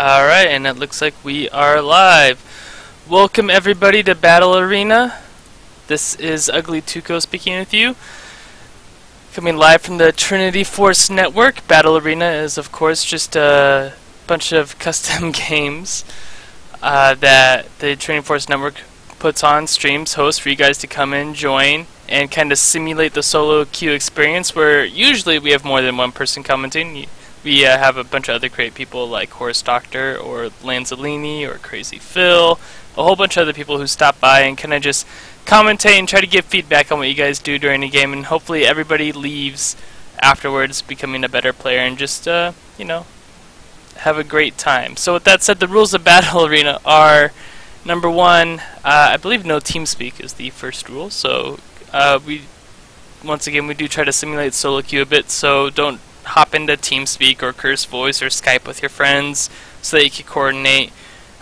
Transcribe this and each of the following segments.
Alright, and it looks like we are live. Welcome everybody to Battle Arena. This is Ugly Tuco speaking with you. Coming live from the Trinity Force Network. Battle Arena is of course just a bunch of custom games that the Trinity Force Network puts on, streams, hosts for you guys to come in, join, and kind of simulate the solo queue experience where usually we have more than one person commenting. We have a bunch of other great people like Horse Doctor or Lanzolini or Crazy Phil, a whole bunch of other people who stop by and kind of just commentate and try to give feedback on what you guys do during the game, and hopefully everybody leaves afterwards becoming a better player and just, you know, have a great time. So with that said, the rules of Battle Arena are, number one, I believe no TeamSpeak is the first rule, so once again, we do try to simulate solo queue a bit, so don't hop into TeamSpeak or Curse Voice or Skype with your friends so that you can coordinate.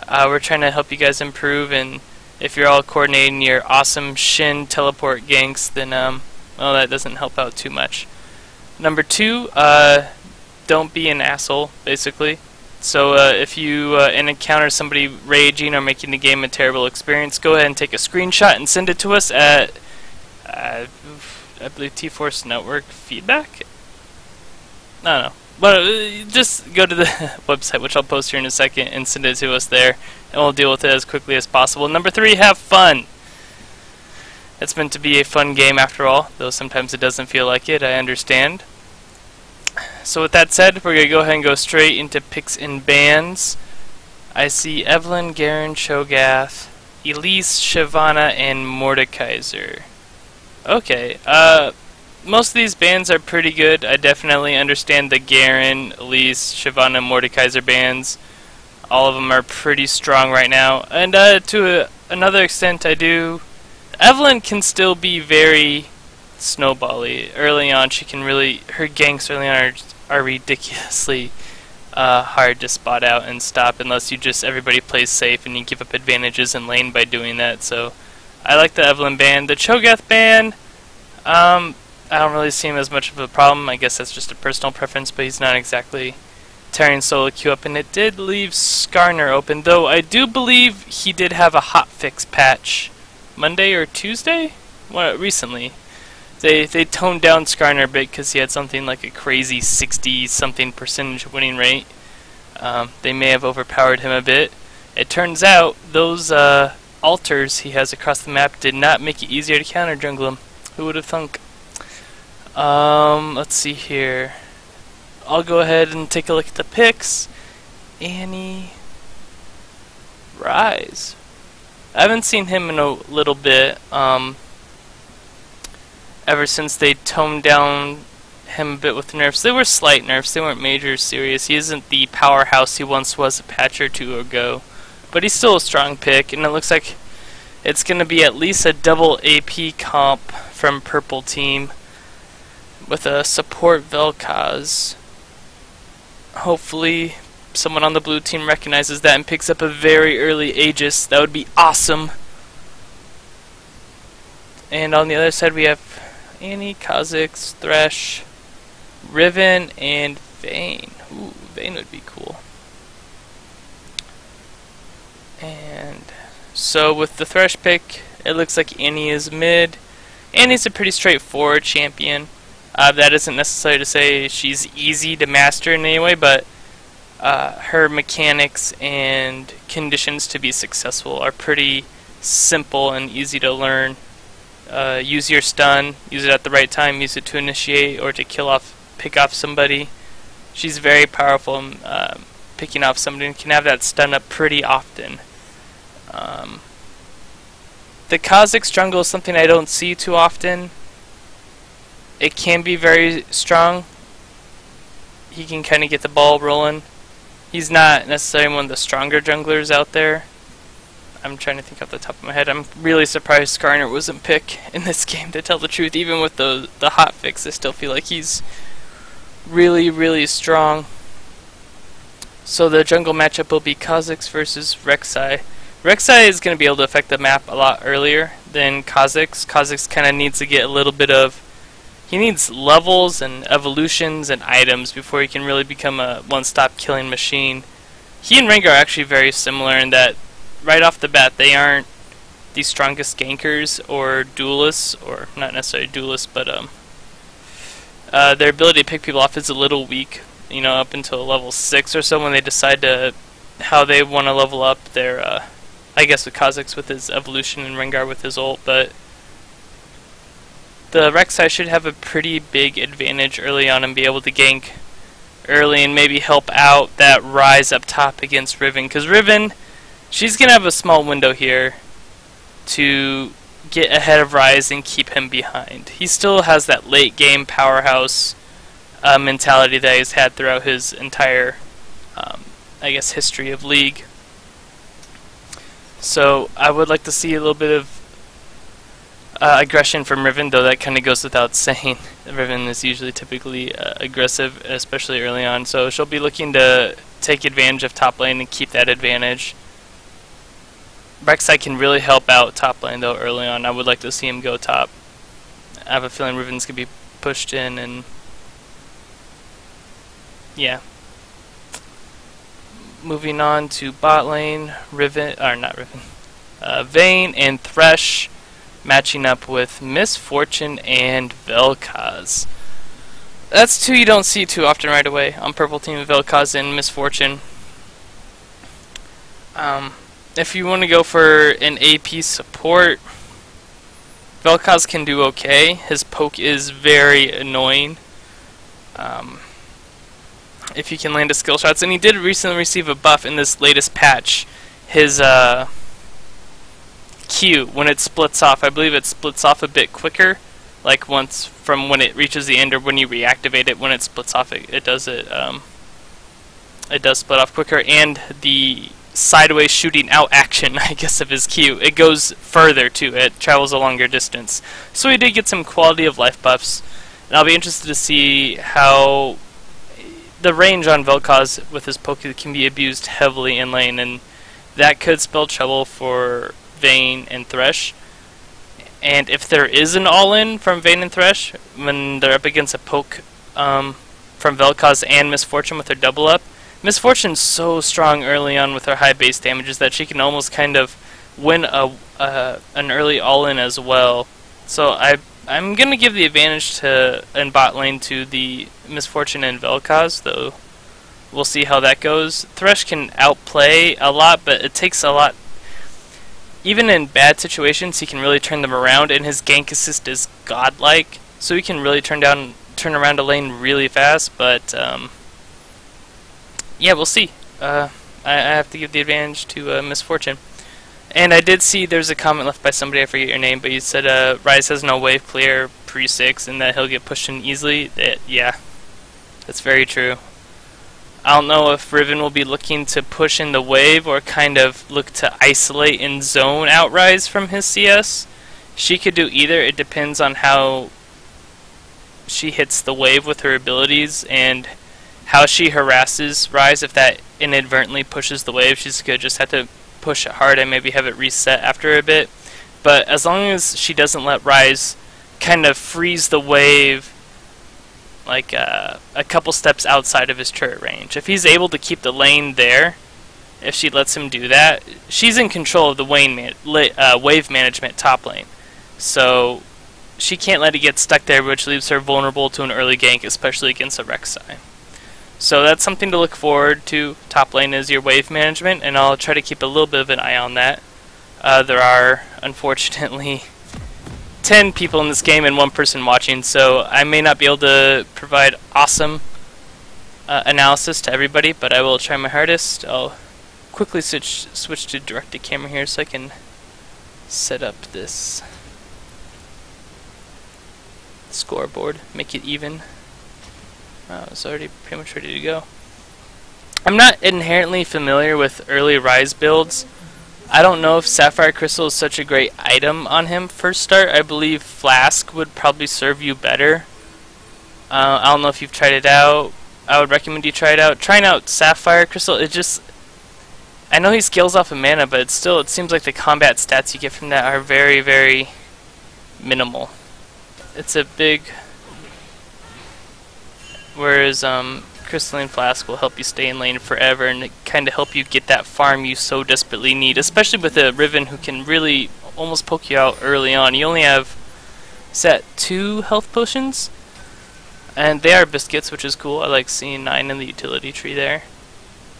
We're trying to help you guys improve, and if you're all coordinating your awesome Shin teleport ganks, then well, that doesn't help out too much. Number two, don't be an asshole, basically. So if you encounter somebody raging or making the game a terrible experience, go ahead and take a screenshot and send it to us at I believe T-Force Network feedback. I don't know. But just go to the website, which I'll post here in a second, and send it to us there, and we'll deal with it as quickly as possible. Number three, have fun. It's meant to be a fun game after all, though sometimes it doesn't feel like it, I understand. So with that said, we're going to go ahead and go straight into picks and bans. I see Evelyn, Garen, Cho'Gath, Elise, Shyvana, and Mordekaiser. Okay, most of these bans are pretty good. I definitely understand the Garen, Elise, Shyvana, and Mordekaiser bans. All of them are pretty strong right now. And to another extent, I do. Evelyn can still be very snowbally. Early on, she can really. Her ganks early on are ridiculously hard to spot out and stop unless you just everybody plays safe and you give up advantages in lane by doing that. So I like the Evelyn ban. The Cho'Gath ban, I don't really see him as much of a problem. I guess that's just a personal preference, but he's not exactly tearing solo queue up. And it did leave Skarner open, though I do believe he did have a hotfix patch Monday or Tuesday? Well, recently. They toned down Skarner a bit because he had something like a crazy 60-something percentage winning rate. They may have overpowered him a bit. It turns out those altars he has across the map did not make it easier to counter jungle him. Who would have thunk? Let's see here. I'll go ahead and take a look at the picks. Annie Rise. I haven't seen him in a little bit. Ever since they toned down him a bit with nerfs. They were slight nerfs. They weren't major serious. He isn't the powerhouse he once was a patch or two ago. But he's still a strong pick, and it looks like it's going to be at least a double AP comp from Purple Team with a support Vel'Koz. Hopefully someone on the blue team recognizes that and picks up a very early Aegis. That would be awesome. And on the other side we have Annie, Kha'Zix, Thresh, Riven, and Vayne. Ooh, Vayne would be cool. And so with the Thresh pick, it looks like Annie is mid. Annie's a pretty straightforward champion. That isn't necessary to say she's easy to master in any way, but her mechanics and conditions to be successful are pretty simple and easy to learn. Use your stun, use it at the right time, use it to initiate or to pick off somebody. She's very powerful in picking off somebody and can have that stun up pretty often. The Kha'Zix jungle is something I don't see too often. It can be very strong. He can kind of get the ball rolling. He's not necessarily one of the stronger junglers out there. I'm trying to think off the top of my head. I'm really surprised Skarner wasn't picked in this game, to tell the truth. Even with the hotfix, I still feel like he's really, really strong. So the jungle matchup will be Kha'Zix versus Rek'Sai. Rek'Sai is going to be able to affect the map a lot earlier than Kha'Zix. Kha'Zix kind of needs to get a little bit of He needs levels and evolutions and items before he can really become a one-stop killing machine. he and Rengar are actually very similar in that right off the bat they aren't the strongest gankers or duelists, or not necessarily duelists, but their ability to pick people off is a little weak, you know, up until level 6 or so when they decide to how they want to level up their, I guess with Kha'Zix with his evolution and Rengar with his ult, but the Rek'Sai should have a pretty big advantage early on and be able to gank early and maybe help out that Ryze up top against Riven, because Riven, she's going to have a small window here to get ahead of Ryze and keep him behind. He still has that late game powerhouse mentality that he's had throughout his entire, I guess, history of League. So I would like to see a little bit of aggression from Riven, though that kind of goes without saying. Riven is usually typically aggressive, especially early on, so she'll be looking to take advantage of top lane and keep that advantage. Rek'Sai can really help out top lane though early on. I would like to see him go top. I have a feeling Riven's going to be pushed in, and yeah. Moving on to bot lane, Vayne and Thresh matching up with Miss Fortune and Vel'Koz. That's two you don't see too often right away on purple team, Vel'Koz and Miss Fortune. If you want to go for an AP support, Vel'Koz can do okay. His poke is very annoying. If you can land his skill shots, and he did recently receive a buff in this latest patch. His Q, when it splits off, I believe it splits off a bit quicker, like once from when it reaches the end, or when you reactivate it, when it splits off, it does split off quicker, and the sideways shooting out action, I guess, of his Q, it goes further too, it travels a longer distance. So he did get some quality of life buffs, and I'll be interested to see how the range on Vel'Koz with his poke can be abused heavily in lane, and that could spell trouble for Vayne and Thresh. And if there is an all-in from Vayne and Thresh when they're up against a poke from Vel'Koz and Miss Fortune with her double up, Miss Fortune's so strong early on with her high base damages that she can almost kind of win an early all-in as well. So I'm going to give the advantage to in bot lane to the Miss Fortune and Vel'Koz, though we'll see how that goes. Thresh can outplay a lot, but it takes a lot. Even in bad situations, he can really turn them around, and his gank assist is godlike, so he can really turn around a lane really fast, but yeah, we'll see. I have to give the advantage to Miss Fortune. And I did see there's a comment left by somebody, I forget your name, but you said Ryze has no wave clear pre-6 and that he'll get pushed in easily. Yeah, that's very true. I don't know if Riven will be looking to push in the wave or kind of look to isolate and zone out Ryze from his CS. She could do either. It depends on how she hits the wave with her abilities and how she harasses Ryze. If that inadvertently pushes the wave, she's going to just have to push it hard and maybe have it reset after a bit. But as long as she doesn't let Ryze kind of freeze the wave like a couple steps outside of his turret range. If he's able to keep the lane there, if she lets him do that, she's in control of the wave management top lane. So she can't let it get stuck there, which leaves her vulnerable to an early gank, especially against a Rek'Sai. So that's something to look forward to. Top lane is your wave management, and I'll try to keep a little bit of an eye on that. There are, unfortunately, 10 people in this game and 1 person watching, so I may not be able to provide awesome analysis to everybody, but I will try my hardest. I'll quickly switch to direct to camera here so I can set up this scoreboard, make it even. It's already pretty much ready to go. I'm not inherently familiar with early Ryze builds. I don't know if Sapphire Crystal is such a great item on him first start. I believe Flask would probably serve you better. I don't know if you've tried it out. I would recommend you try it out. Trying out Sapphire Crystal, I know he scales off of mana, but it seems like the combat stats you get from that are very, very minimal. It's a big... Whereas Crystalline Flask will help you stay in lane forever and kind of help you get that farm you so desperately need, especially with a Riven who can really almost poke you out early on. You only have, is that 2 health potions? And they are biscuits, which is cool. I like seeing 9 in the utility tree there.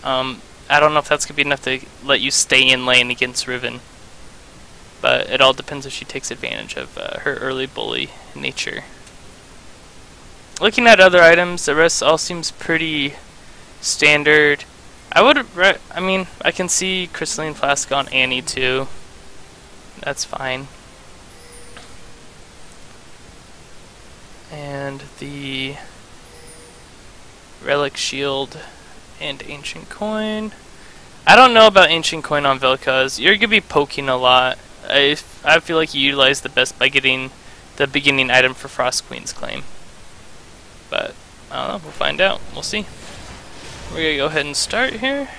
I don't know if that's going to be enough to let you stay in lane against Riven, but it all depends if she takes advantage of her early bully nature. Looking at other items, the rest all seems pretty standard. I mean, I can see Crystalline Flask on Annie too. That's fine. And the Relic Shield and Ancient Coin. I don't know about Ancient Coin on Vel'Koz. You're going to be poking a lot. I feel like you utilize the best by getting the beginning item for Frost Queen's Claim. But, I don't know, we'll find out. We'll see. We're going to go ahead and start here.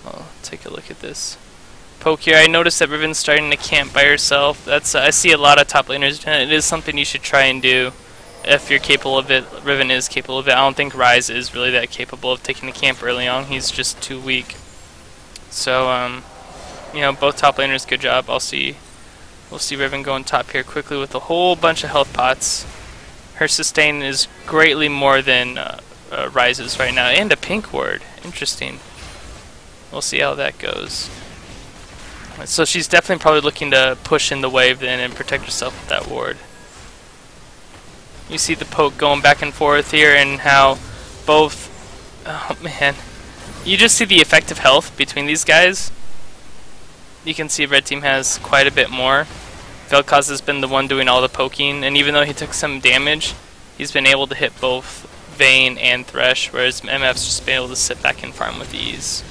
I'll take a look at this poke here. I noticed that Riven's starting to camp by herself. That's I see a lot of top laners doing it. It is something you should try and do if you're capable of it. Riven is capable of it. I don't think Ryze is really that capable of taking the camp early on. He's just too weak. So, you know, both top laners, good job. We'll see Riven going top here quickly with a whole bunch of health pots. Her sustain is greatly more than Ryze's right now, and a pink ward. Interesting. We'll see how that goes. So she's definitely probably looking to push in the wave then and protect herself with that ward. You see the poke going back and forth here and how both... Oh man. You just see the effective health between these guys. You can see red team has quite a bit more. Vel'Koz has been the one doing all the poking, and even though he took some damage, he's been able to hit both Vayne and Thresh, whereas MF's just been able to sit back and farm with ease.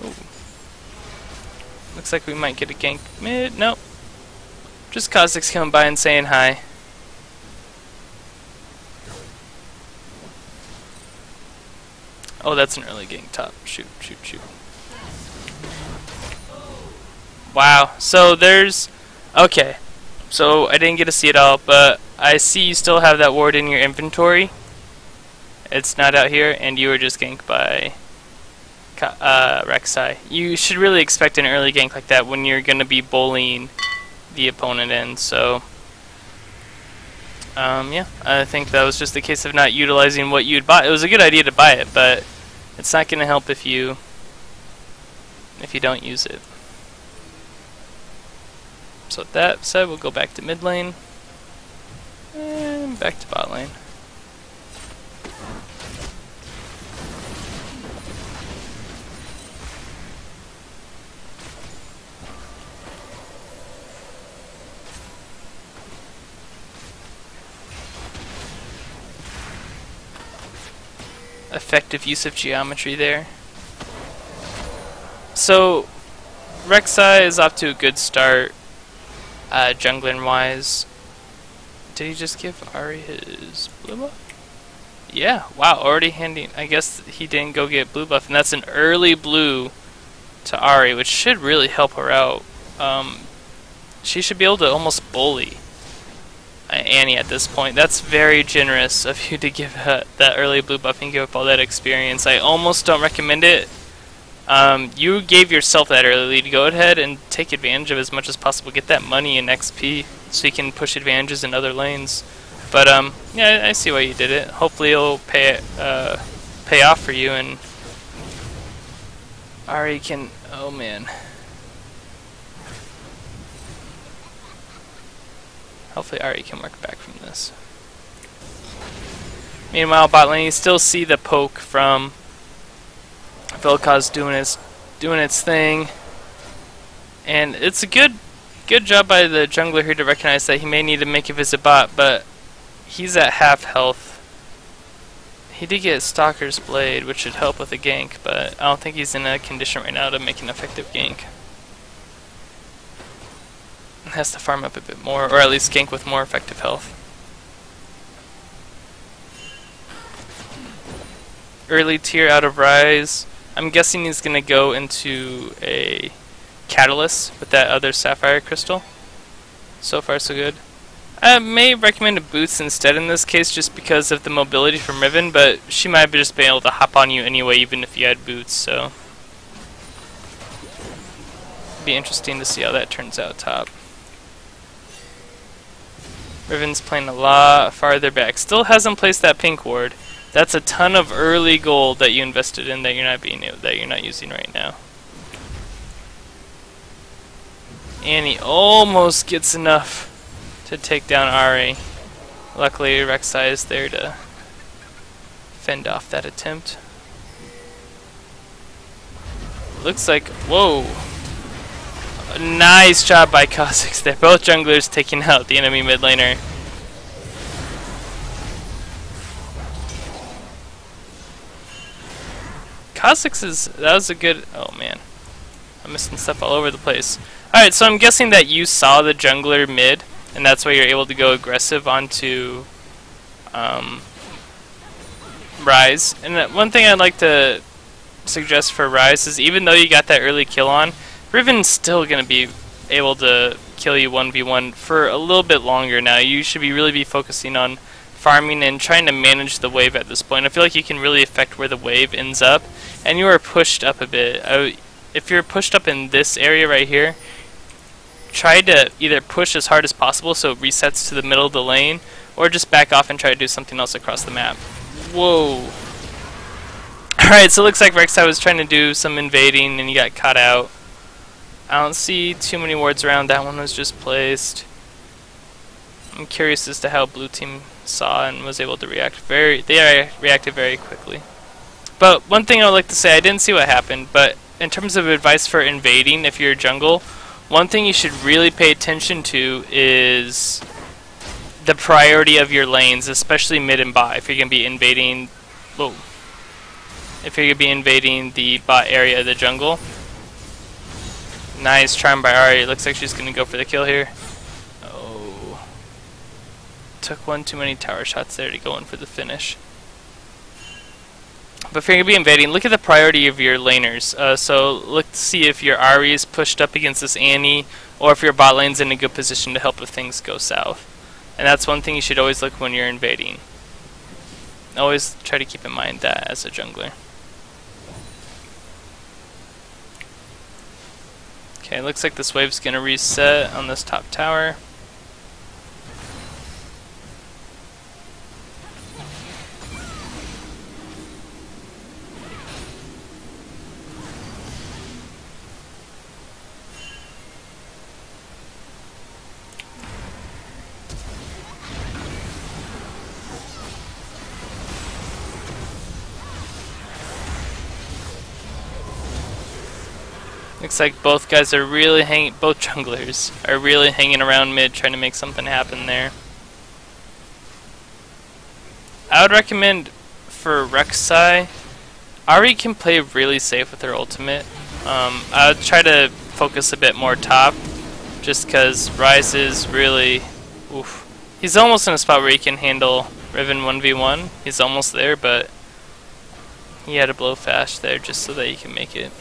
Ooh. Looks like we might get a gank mid. Nope. Just Kha'Zix coming by and saying hi. Oh, that's an early gank top. Shoot, shoot, shoot. Wow. So there's... Okay. So I didn't get to see it all, but I see you still have that ward in your inventory. It's not out here, and you were just ganked by Rek'Sai. You should really expect an early gank like that when you're going to be bullying the opponent in, so... yeah, I think that was just a case of not utilizing what you'd bought. It was a good idea to buy it, but it's not going to help if you don't use it. So with that said, we'll go back to mid lane and back to bot lane. Effective use of geometry there. So Rek'Sai is off to a good start, jungling wise. Did he just give Ahri his blue buff? Yeah, wow, already handing. I guess he didn't go get blue buff, and that's an early blue to Ahri, which should really help her out. She should be able to almost bully Annie at this point. That's very generous of you to give that early blue buff and give up all that experience. I almost don't recommend it. You gave yourself that early lead. Go ahead and take advantage of as much as possible. Get that money and XP so you can push advantages in other lanes. But yeah, I see why you did it. Hopefully it'll pay off for you, and Ahri can... Oh man. Hopefully Ahri can work back from this. Meanwhile, bot lane, you still see the poke from Vel'Koz doing its thing, and it's a good job by the jungler here to recognize that he may need to make a visit bot, but he's at half health. He did get Stalker's Blade, which should help with a gank, but I don't think he's in a condition right now to make an effective gank. Has to farm up a bit more, or at least gank with more effective health. early tier out of Rise. I'm guessing he's going to go into a Catalyst with that other Sapphire Crystal. So far so good. I may recommend a Boots instead in this case just because of the mobility from Riven, but she might have just been able to hop on you anyway even if you had Boots, so... be interesting to see how that turns out top. Riven's playing a lot farther back. Still hasn't placed that pink ward. That's a ton of early gold that you invested in that you're not using right now. And he almost gets enough to take down Ahri. Luckily Rek'Sai is there to fend off that attempt. Looks like, whoa! Nice job by Kha'Zix there. Both junglers taking out the enemy mid laner. Kha'Zix that was a good, oh man. I'm missing stuff all over the place. Alright, so I'm guessing that you saw the jungler mid, and that's why you're able to go aggressive onto Rise. And one thing I'd like to suggest for Rise is even though you got that early kill on, Riven's still going to be able to kill you 1v1 for a little bit longer now. You should really be focusing on farming and trying to manage the wave at this point. I feel like you can really affect where the wave ends up, and you are pushed up a bit. If you're pushed up in this area right here, try to either push as hard as possible so it resets to the middle of the lane, or just back off and try to do something else across the map. Whoa. Alright, so it looks like Rek'Sai was trying to do some invading and he got caught out. I don't see too many wards around. That one was just placed. I'm curious as to how blue team saw and was able to react. They reacted very quickly. But one thing I would like to say, I didn't see what happened, but in terms of advice for invading, if you're a jungle, one thing you should really pay attention to is the priority of your lanes, especially mid and bot. If you're going to be invading, whoa, if you're going to be invading the bot area of the jungle. Nice charm by Ahri. Looks like she's going to go for the kill here. Oh, took one too many tower shots there to go in for the finish. But if you're going to be invading, look at the priority of your laners. So look to see if your Ahri is pushed up against this Annie, or if your bot lane's in a good position to help if things go south. And that's one thing you should always look when you're invading. Always try to keep in mind that as a jungler. Okay, looks like this wave's going to reset on this top tower. Looks like both guys are really both junglers are really hanging around mid trying to make something happen there. I would recommend for Rek'Sai, Ahri can play really safe with her ultimate. I would try to focus a bit more top just because Rise is really, oof. He's almost in a spot where he can handle Riven 1v1. He's almost there, but he had to blow fast there just so that he can make it.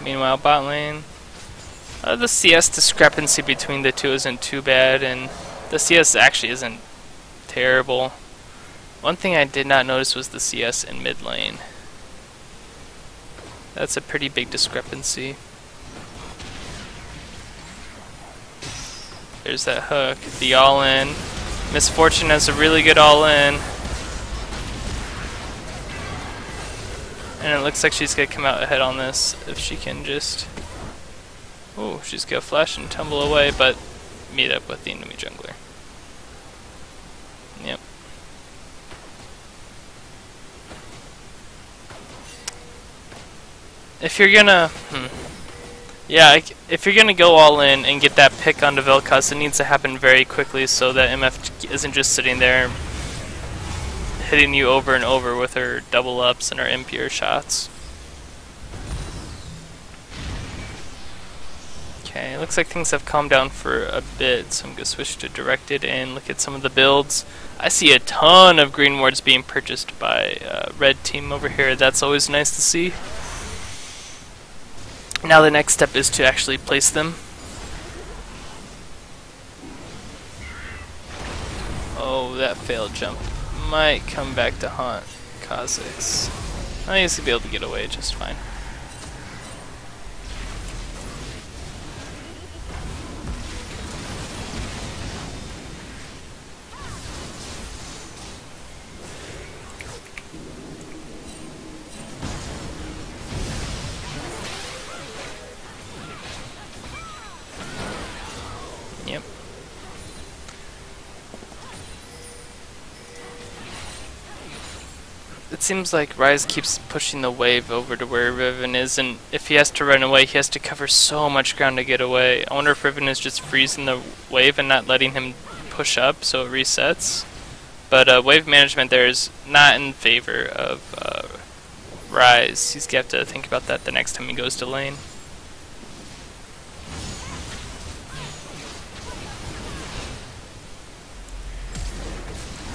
Meanwhile, bot lane, the CS discrepancy between the two isn't too bad, and the CS actually isn't terrible. One thing I did not notice was the CS in mid lane. That's a pretty big discrepancy. There's that hook, the all-in. Miss Fortune has a really good all-in. And it looks like she's going to come out ahead on this if she can just... Oh, she's going to flash and tumble away, but meet up with the enemy jungler. Yep. If you're going to... Yeah, if you're going to go all in and get that pick onto Vel'Koz, it needs to happen very quickly so that MF isn't just sitting there hitting you over and over with her double ups and her impure shots. Okay, looks like things have calmed down for a bit, so I'm going to switch to directed and look at some of the builds. I see a ton of green wards being purchased by red team over here. That's always nice to see. Now the next step is to actually place them. Oh, that failed jump might come back to haunt Kha'Zix. I think he's going to be able to get away just fine. Yep. It seems like Ryze keeps pushing the wave over to where Riven is, and if he has to run away, he has to cover so much ground to get away. I wonder if Riven is just freezing the wave and not letting him push up so it resets. But wave management there is not in favor of Ryze. He's going to have to think about that the next time he goes to lane.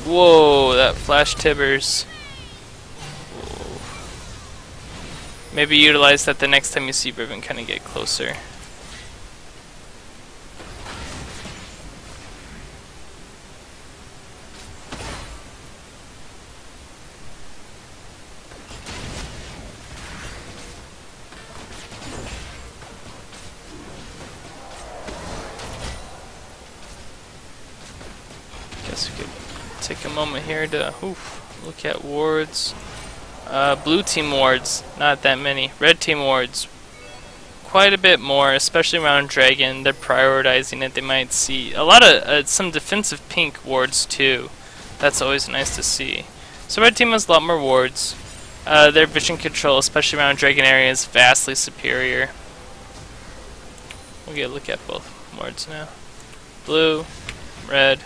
Whoa, that flash Tibbers. Whoa. Maybe utilize that the next time you see Riven kind of get closer. Guess we could take a moment here to look at wards. Blue team wards, not that many. Red team wards, quite a bit more, especially around Dragon. They're prioritizing it. They might see a lot of some defensive pink wards too. That's always nice to see. So red team has a lot more wards. Their vision control, especially around Dragon area, is vastly superior. We'll get a look at both wards now. Blue, red.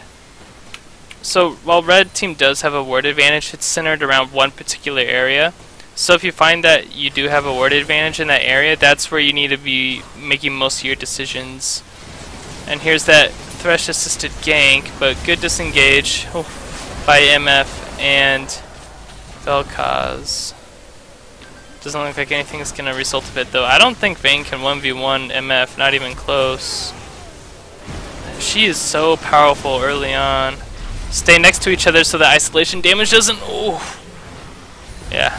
So while red team does have a ward advantage, it's centered around one particular area. So if you find that you do have a ward advantage in that area, that's where you need to be making most of your decisions. And here's that Thresh assisted gank, but good disengage by MF and Vel'Koz. Doesn't look like anything is going to result of it though. I don't think Vayne can 1v1 MF, not even close. She is so powerful early on. Stay next to each other so that isolation damage doesn't... Oh, yeah.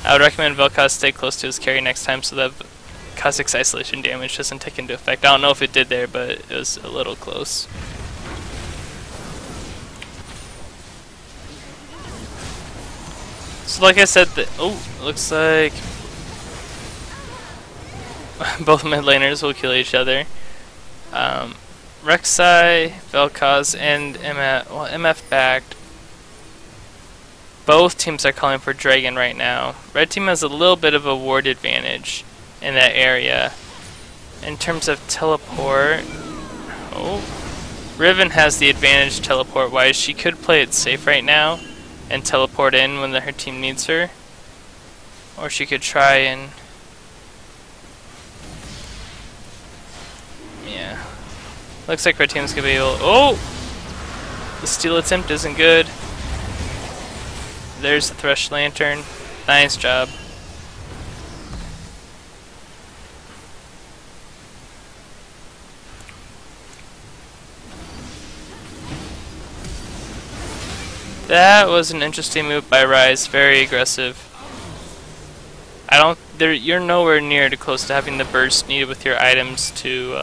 I would recommend Vel'Koz stay close to his carry next time so that Kha'Zix isolation damage doesn't take into effect. I don't know if it did there, but it was a little close. So like I said, looks like both mid laners will kill each other. Rek'Sai, Vel'Koz, and MF backed. Both teams are calling for Dragon right now. Red team has a little bit of a ward advantage in that area. In terms of teleport, Riven has the advantage teleport-wise. She could play it safe right now and teleport in when her team needs her. Or she could try and... yeah. Looks like red team's gonna be able... oh! The steal attempt isn't good. There's the Thresh Lantern. Nice job. That was an interesting move by Ryze. Very aggressive. You're nowhere near to close to having the burst needed with your items to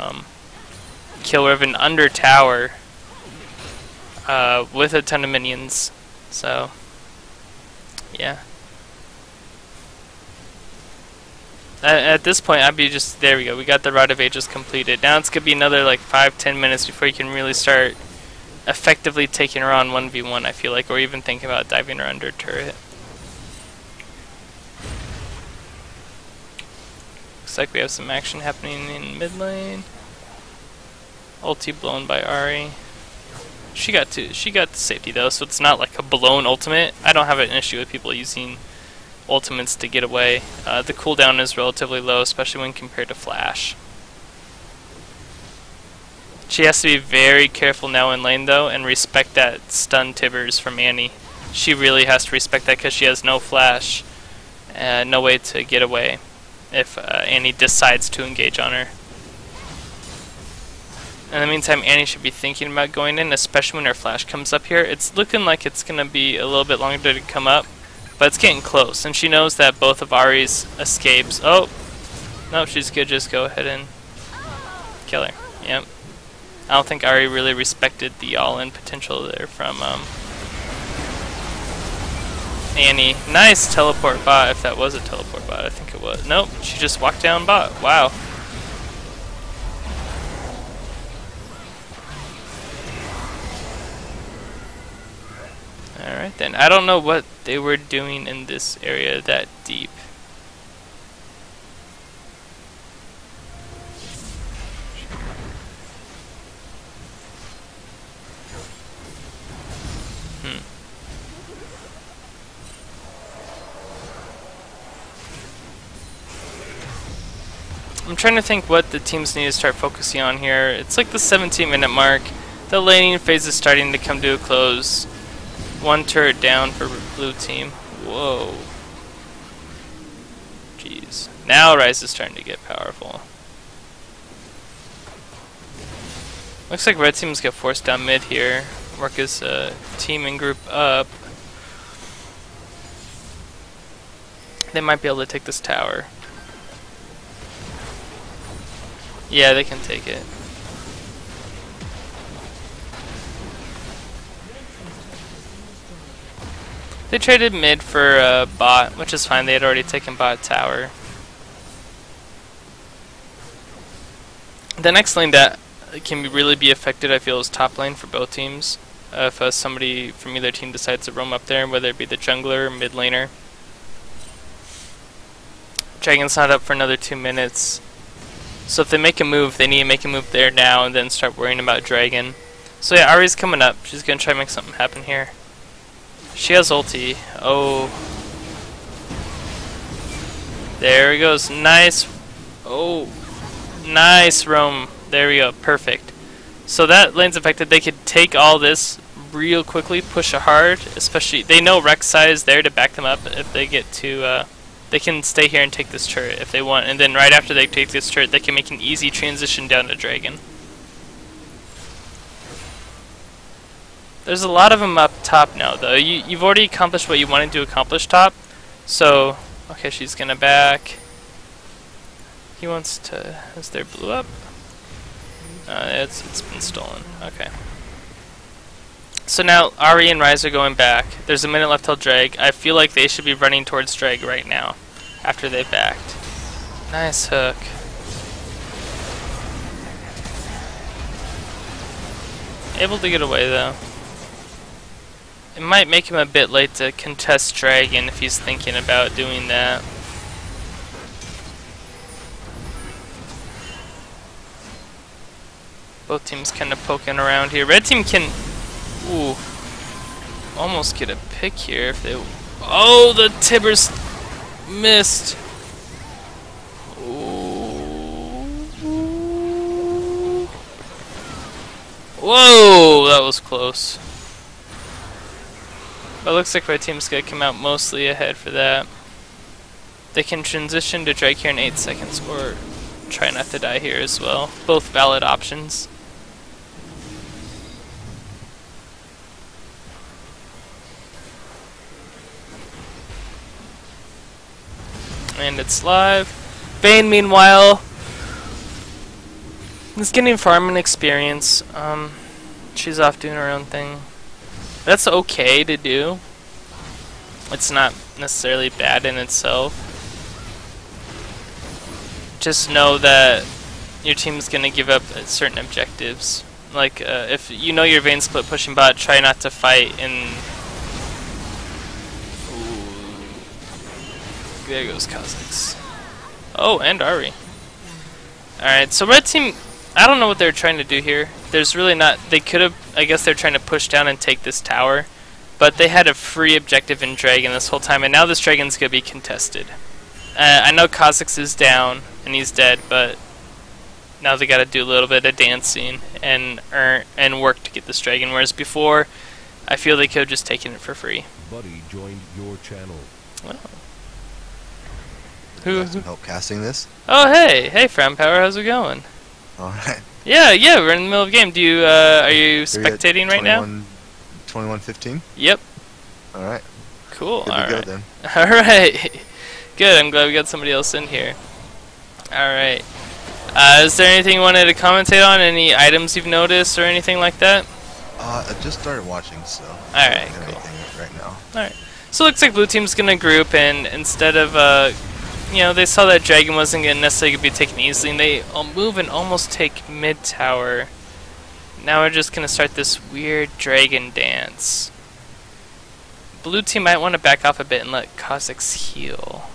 kill Riven under tower with a ton of minions. So, yeah. At this point, I'd be just... there we go. We got the Rod of Ages completed. Now it's going to be another like 5-10 minutes before you can really start effectively taking her on 1v1, I feel like, or even think about diving her under turret. Looks like we have some action happening in mid lane. Ulti blown by Ahri. She got the safety though, so it's not like a blown ultimate. I don't have an issue with people using ultimates to get away. The cooldown is relatively low, especially when compared to Flash. She has to be very careful now in lane though, and respect that stun Tibbers from Annie. She really has to respect that because she has no flash, and no way to get away if Annie decides to engage on her. In the meantime, Annie should be thinking about going in, especially when her flash comes up here. It's looking like it's going to be a little bit longer to come up, but it's getting close, and she knows that both of Ahri's escapes. Oh, no, she's good. Just go ahead and kill her. Yep. I don't think Ahri really respected the all-in potential there from Annie. Nice teleport bot, if that was a teleport bot. I think it was. Nope, she just walked down bot. Wow. Alright then. I don't know what they were doing in this area that deep. I'm trying to think what the teams need to start focusing on here. It's like the 17-minute mark. The laning phase is starting to come to a close. One turret down for blue team. Whoa. Jeez. Now Ryze is starting to get powerful. Looks like red teams get forced down mid here. Work as a team and group up. They might be able to take this tower. Yeah, they can take it. They traded mid for bot, which is fine. They had already taken bot tower. The next lane that can really be affected, I feel, is top lane for both teams. If somebody from either team decides to roam up there, whether it be the jungler or mid laner. Dragon's not up for another 2 minutes. So if they make a move, they need to make a move there now and then start worrying about Dragon. So yeah, Ahri's coming up. She's going to try to make something happen here. She has ulti. Oh. There he goes. Nice. Oh. Nice roam. There we go. Perfect. So that lane's affected. They could take all this real quickly, push it hard. Especially, they know Rek'Sai is there to back them up if they get to... They can stay here and take this turret if they want, and then right after they take this turret, they can make an easy transition down to Dragon. There's a lot of them up top now, though. You've already accomplished what you wanted to accomplish top, so... Okay, she's gonna back. He wants to... Is there blue up? It's been stolen. Okay. So now Ahri and Ryze are going back. There's a minute left till Drag. I feel like they should be running towards Drag right now after they've backed. Nice hook. Able to get away though. It might make him a bit late to contest Dragon if he's thinking about doing that. Both teams kind of poking around here. Red team can... Ooh, almost get a pick here if they... Oh, the Tibbers missed. Ooh. Whoa, that was close. But it looks like red team's gonna come out mostly ahead for that. They can transition to Drake here in 8 seconds, or try not to die here as well. Both valid options. And it's live. Vayne, meanwhile, is getting farming experience. She's off doing her own thing. That's okay to do. It's not necessarily bad in itself. Just know that your team's gonna give up certain objectives. Like, if you know your Vayne split pushing bot, try not to fight in... There goes Kha'Zix. Oh, and Ahri. Alright, so red team, I don't know what they're trying to do here. There's really not, they could have, I guess they're trying to push down and take this tower. But they had a free objective in Dragon this whole time, and now this Dragon's going to be contested. I know Kha'Zix is down, and he's dead, but now they got to do a little bit of dancing and work to get this dragon. Whereas before, I feel they could have just taken it for free. Buddy joined your channel. Oh. Who? Some help casting this. Oh, hey, Fram Power, how's it going? All right. Yeah, we're in the middle of the game. Do you are you spectating right now? 21-15. Yep. All right. Cool. Good to go then. All right. Good. I'm glad we got somebody else in here. All right. Is there anything you wanted to commentate on? Any items you've noticed or anything like that? I just started watching, so. All right. Cool. Anything right now. All right. So it looks like blue team's gonna group, and instead of they saw that dragon wasn't gonna necessarily be taken easily, and they move and almost take mid tower. Now we're just gonna start this weird dragon dance. Blue team might want to back off a bit and let Kha'Zix heal.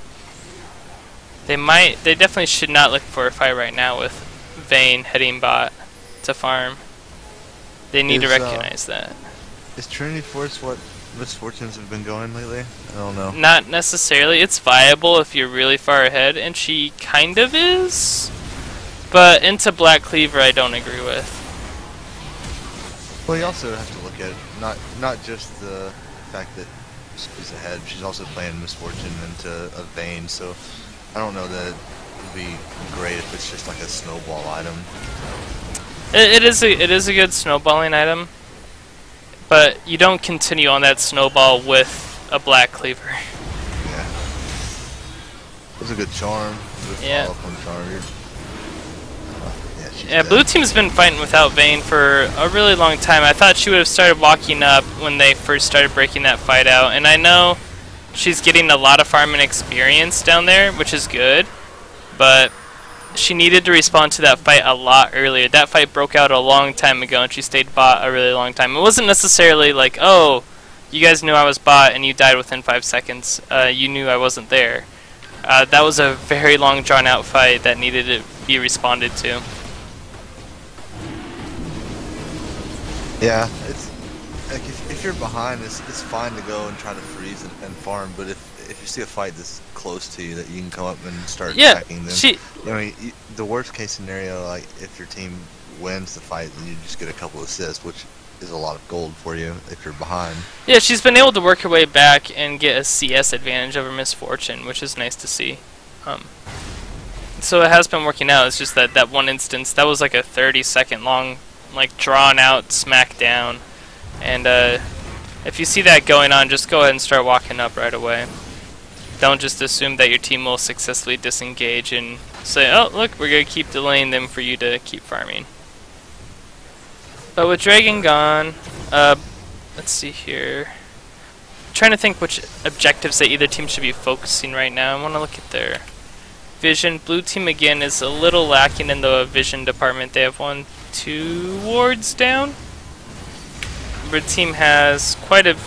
They definitely should not look for a fight right now with Vayne heading bot to farm. They need to recognize that. Is Trinity Force what Miss Fortunes have been going lately? I don't know. Not necessarily. It's viable if you're really far ahead, and she kind of is. But into Black Cleaver, I don't agree with. Well, you also have to look at it, not just the fact that she's ahead. She's also playing Miss Fortune into a Vayne, so I don't know that it would be great if it's just like a snowball item. It is a good snowballing item, but you don't continue on that snowball with a Black Cleaver. Yeah. It's a good charm. Good Yeah. follow-up on charm. Yeah, blue team's been fighting without Vayne for a really long time. I thought she would have started walking up when they first started breaking that fight out, and I know she's getting a lot of farming experience down there, which is good, but she needed to respond to that fight a lot earlier. That fight broke out a long time ago, and she stayed bot a really long time. It wasn't necessarily like, oh, you guys knew I was bot and you died within 5 seconds. You knew I wasn't there. That was a very long, drawn-out fight that needed to be responded to. Yeah, it's like if you're behind, it's fine to go and try to freeze and farm. But if you see a fight that's close to you that you can come up and start attacking them, the worst case scenario, like if your team wins the fight, then you just get a couple assists, which is a lot of gold for you if you're behind. Yeah, she's been able to work her way back and get a CS advantage over Miss Fortune, which is nice to see. So it has been working out. It's just that one instance, that was like a 30-second long, like drawn out smackdown, and if you see that going on, just go ahead and start walking up right away. Don't just assume that your team will successfully disengage and say, oh look, we're gonna keep delaying them for you to keep farming. But with Dragon gone, let's see here, I'm trying to think which objectives that either team should be focusing right now. I want to look at their vision. Blue team again is a little lacking in the vision department. They have 2 wards down. Red team has quite a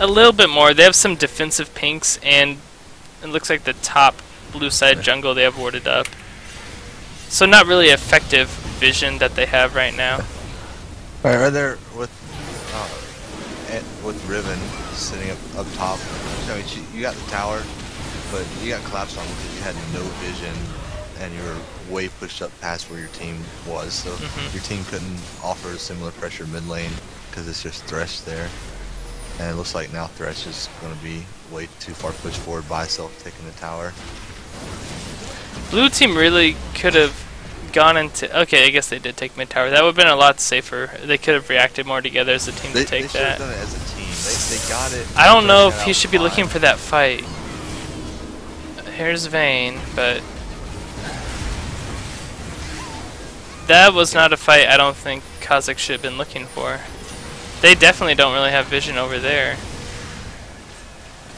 little bit more. They have some defensive pinks, and it looks like the top blue side jungle they have warded up. So not really effective vision that they have right now. Alright, right there with Riven sitting up top. I mean, you got the tower, but you got collapsed on because you had no vision and you were way pushed up past where your team was. So your team couldn't offer a similar pressure mid lane because it's just Thresh there. And it looks like now Thresh is going to be way too far pushed forward by itself, taking the tower. Blue team really could have gone into... Okay, I guess they did take mid tower. That would have been a lot safer. They could have reacted more together as a team to take they that. They should have done it as a team. They got it. I don't know if he should be looking for that fight. Here's Vayne, but... that was not a fight I don't think Kha'Zix should have been looking for. They definitely don't really have vision over there.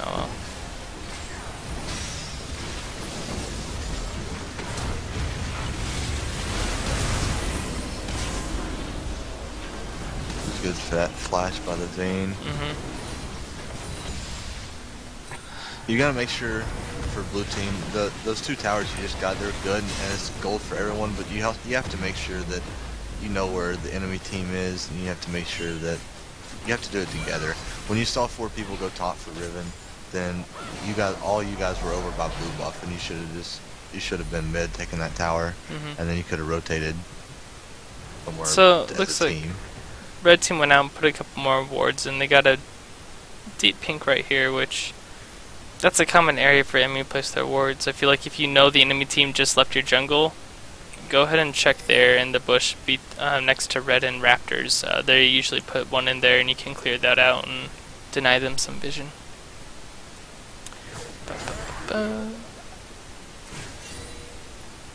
Oh well. Good fat flash by the Vayne. You gotta make sure for blue team, those 2 towers you just got, they're good and it's gold for everyone, but you have to make sure that you know where the enemy team is, and you have to make sure that you have to do it together. When you saw 4 people go top for Riven, then all you guys were over by blue buff, and you should have been mid taking that tower, and then you could have rotated somewhere So as looks a like team. red team went out and put a couple more wards, and they got a deep pink right here, which that's a common area for enemy to place their wards. I feel like if you know the enemy team just left your jungle, go ahead and check there in the bush next to red and raptors. They usually put one in there, and you can clear that out and deny them some vision.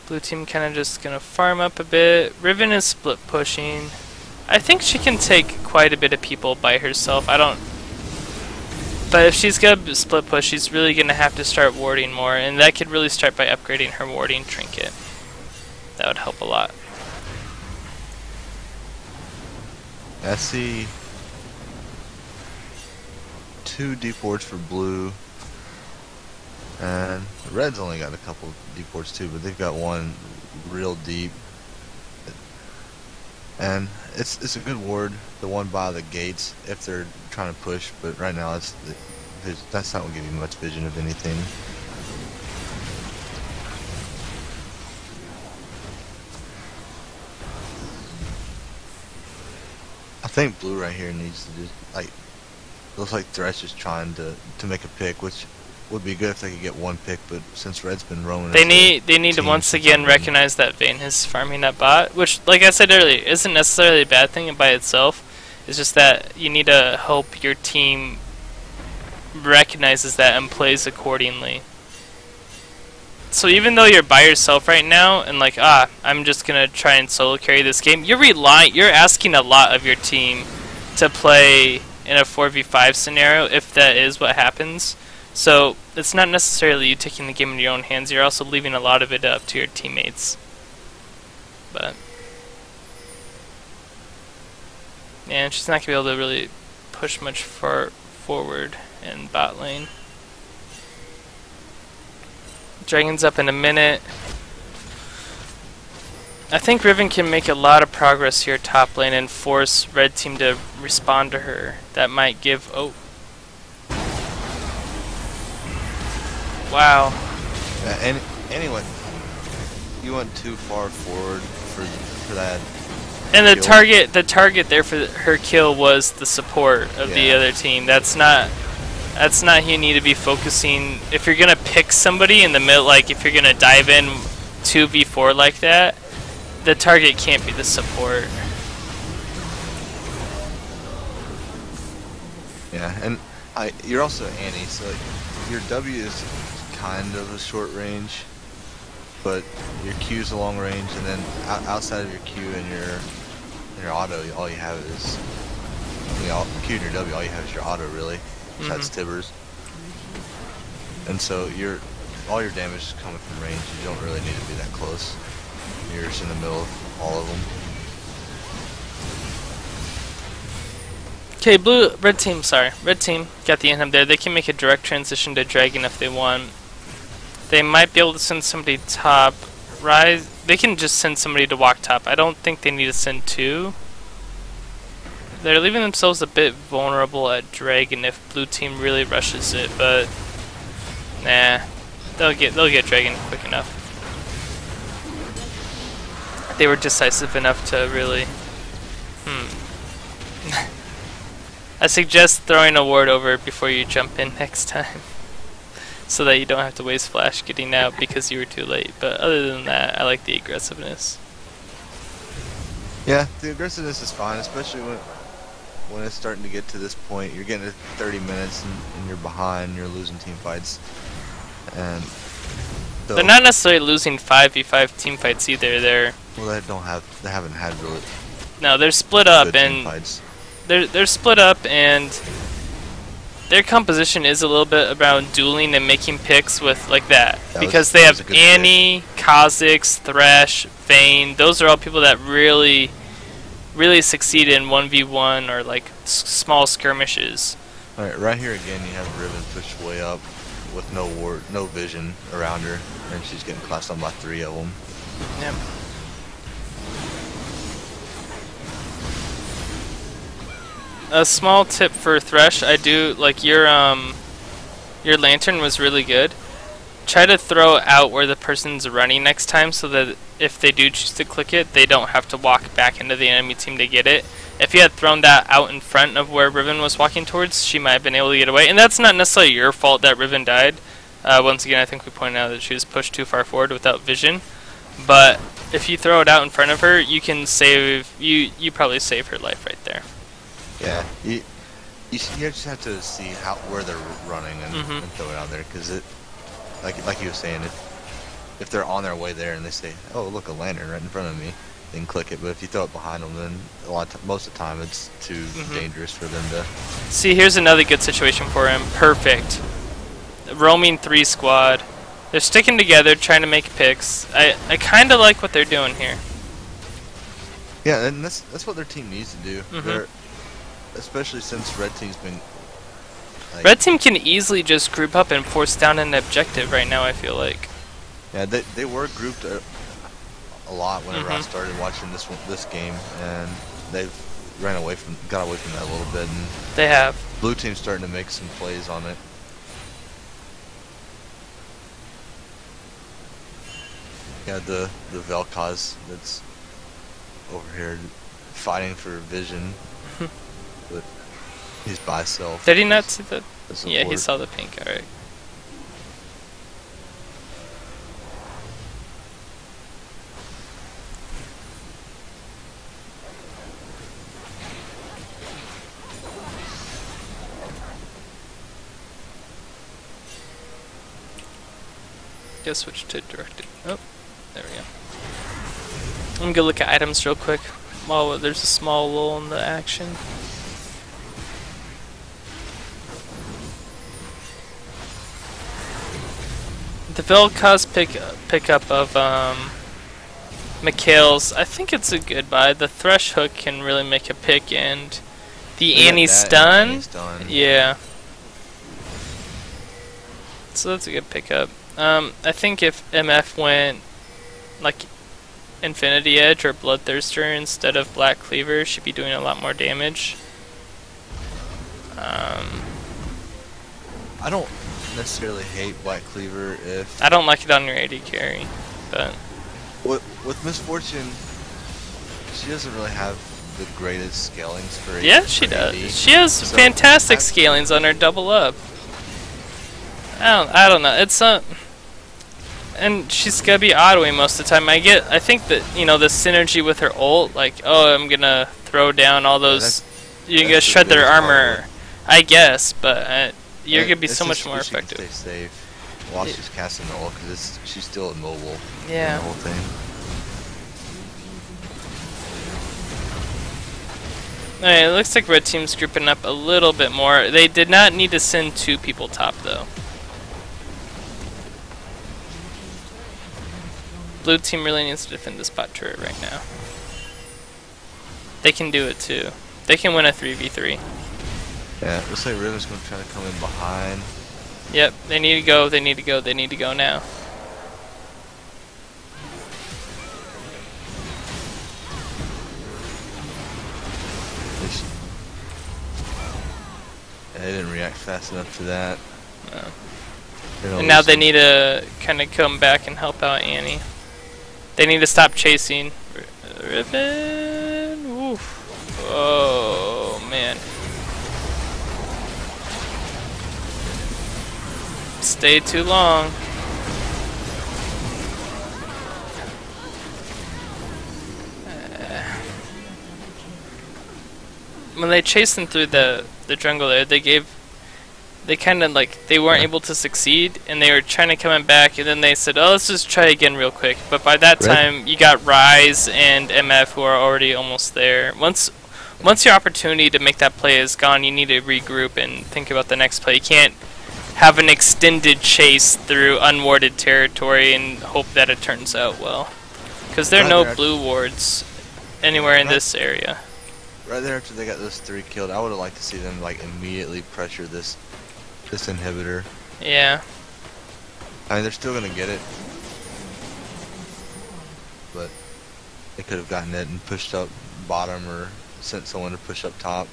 Blue team kind of just gonna farm up a bit. Riven is split pushing. I think she can take quite a bit of people by herself. But if she's gonna split push, she's really gonna have to start warding more, and that could really start by upgrading her warding trinket. That would help a lot. I see 2 deep wards for blue, and the red's only got a couple deep wards too, but they've got one real deep. And it's a good ward, the one by the gates, if they're trying to push, but right now that's not going to give you much vision of anything. I think blue right here needs to just, like, looks like Thresh is trying to make a pick, which would be good if they could get one pick, but since red's been roaming, they need to once again recognize that Vayne is farming that bot, which, like I said earlier, isn't necessarily a bad thing by itself. It's just that you need to hope your team recognizes that and plays accordingly. So even though you're by yourself right now and like, I'm just gonna try and solo carry this game, you're asking a lot of your team to play in a 4v5 scenario if that is what happens. So it's not necessarily you taking the game in your own hands, you're also leaving a lot of it up to your teammates. But yeah, she's not gonna be able to really push much forward in bot lane. Dragon's up in a minute. I think Riven can make a lot of progress here top lane and force red team to respond to her. That might give... Oh. Wow. Anyway, you went too far forward for that. And the target there for her kill was the support of the other team. That's not who you need to be focusing. If you're gonna pick somebody in the middle, like if you're gonna dive in 2v4 like that, the target can't be the support. Yeah, and you're also Annie, so your W is kind of a short range, but your Q is a long range, and then outside of your Q and your auto, all you have is Q and your W. All you have is your auto, really. Besides Tibbers, and so all your damage is coming from range. You don't really need to be that close. You're just in the middle of all of them. Okay, red team got the Inhib there. They can make a direct transition to Dragon if they want. They might be able to send somebody top. Rise. They can just send somebody to walk top. I don't think they need to send 2. They're leaving themselves a bit vulnerable at Dragon if blue team really rushes it, but nah, they'll get Dragon quick enough. They were decisive enough to really. I suggest throwing a ward over before you jump in next time, so that you don't have to waste flash getting out because you were too late. But other than that, I like the aggressiveness. Yeah, the aggressiveness is fine, especially when it's starting to get to this point. You're getting to 30 minutes and you're behind, you're losing team fights. And they're not necessarily losing 5v5 team fights either. Well, they haven't had really. No, they're split up and they're split up, and their composition is a little bit around dueling and making picks with like that because they have Annie, Kha'Zix, Thresh, Vayne. Those are all people that really succeed in 1v1 or like small skirmishes. Alright, right here again you have Riven pushed way up with no vision around her, and she's getting classed on by 3 of them. Yep. A small tip for Thresh, I do like your lantern was really good. Try to throw out where the person's running next time so that if they do choose to click it, they don't have to walk back into the enemy team to get it. If you had thrown that out in front of where Riven was walking towards, she might have been able to get away. And that's not necessarily your fault that Riven died. Once again, I think we pointed out that she was pushed too far forward without vision. But if you throw it out in front of her, you can save, you probably save her life right there. Yeah, you just have to see where they're running and throw it out there, because it, like you were saying, if they're on their way there and they say, oh look, a lantern right in front of me, then click it. But if you throw it behind them, then most of the time it's too dangerous for them to. See, here's another good situation for him. Perfect. Roaming 3 squad. They're sticking together, trying to make picks. I kind of like what they're doing here. Yeah, and that's what their team needs to do. They're, especially since Red Team's been. Like, Red Team can easily just group up and force down an objective right now, I feel like. Yeah, they were grouped a lot whenever I started watching this game, and they've got away from that a little bit. And they have. Blue Team's starting to make some plays on it. Yeah, the Vel'Koz that's over here fighting for vision, but he's by himself. Did he not see the? Yeah, he saw the pink. All right. Guess switch to directed. Oh, there we go. I'm gonna look at items real quick while there's a small lull in the action. The Vel'Koz pickup of Mikael's, I think it's a good buy. The Thresh Hook can really make a pick, and the Annie stun, yeah. So that's a good pickup. I think if MF went like Infinity Edge or Bloodthirster instead of Black Cleaver, she'd be doing a lot more damage. I don't necessarily hate Black Cleaver if I don't like it on your AD carry, but with Misfortune, she doesn't really have the greatest scalings for AD. Yeah, she does. She has fantastic scalings on her double up. I don't know. It's and she's gonna be autoing most of the time. I think that, you know, the synergy with her ult, like, oh, I'm gonna throw down all those. You're gonna shred their armor, I guess, but you're gonna be so much more effective. Stay safe while she's casting the ult, because she's still immobile. Yeah. The whole thing. Alright, it looks like Red Team's grouping up a little bit more. They did not need to send 2 people top, though. Blue Team really needs to defend this bot turret right now. They can do it too. They can win a 3v3. Yeah, looks like Riven's going to try to come in behind. Yep, they need to go, they need to go, they need to go now. They didn't react fast enough to that. No. And now they need to kind of come back and help out Annie. They need to stop chasing Riven. Oof. Oh man. Stay too long. When they chased them through the jungle there, they kind of like, they weren't able to succeed, and they were trying to come back, and then they said, oh, let's just try again real quick. But by that time, you got Ryze and MF who are already almost there. Once your opportunity to make that play is gone, you need to regroup and think about the next play. You can't have an extended chase through unwarded territory and hope that it turns out well. Because there are no blue wards anywhere in this area. Right there after they got those 3 killed, I would have liked to see them like immediately pressure this inhibitor. Yeah. I mean, they're still gonna get it, but they could have gotten it and pushed up bottom or sent someone to push up top.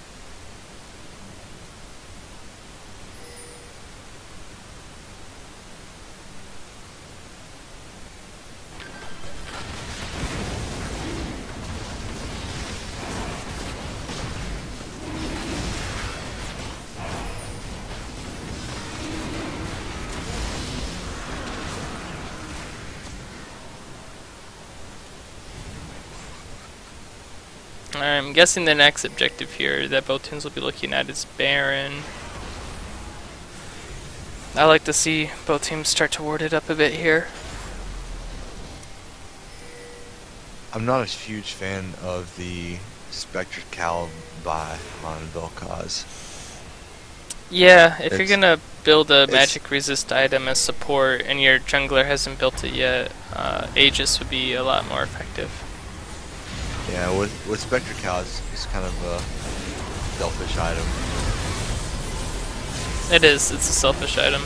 I'm guessing the next objective here that both teams will be looking at is Baron. I like to see both teams start to ward it up a bit here. I'm not a huge fan of the Spectre Cal buy on Vel'Koz. Yeah, if you're gonna build a magic resist item as support and your jungler hasn't built it yet, Aegis would be a lot more effective. Yeah, with Spectre Cal, it's kind of a selfish item. It is, it's a selfish item.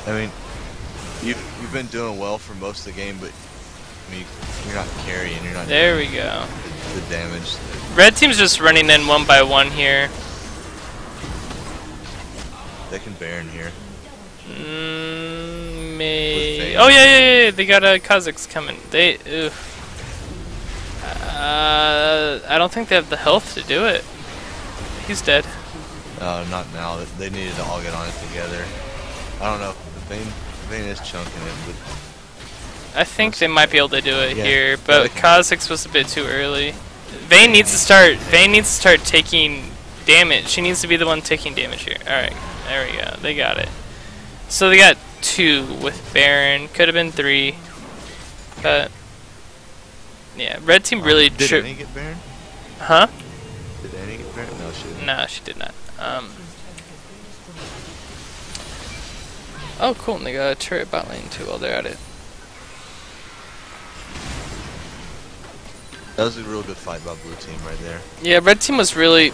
I mean, you've been doing well for most of the game, but I mean, you're not carrying, you're not There we go. the damage. Red team's just running in one by one here. They can Baron here. May. Oh yeah, they got a Kha'Zix coming. I don't think they have the health to do it. He's dead. Not now. They needed to all get on it together. I don't know. Vayne is chunking it, but I think they might be able to do it Yeah. here, but Kha'Zix was a bit too early. Vayne needs to start taking damage. She needs to be the one taking damage here. Alright, there we go. They got it. So they got 2 with Baron. Could have been 3. But yeah, red team really did Annie get Baron? Huh? Did Annie get Baron? No, she didn't. No, she did not. Oh cool, and they got a turret bot lane too while they're at it. That was a real good fight by blue team right there. Yeah, red team was really,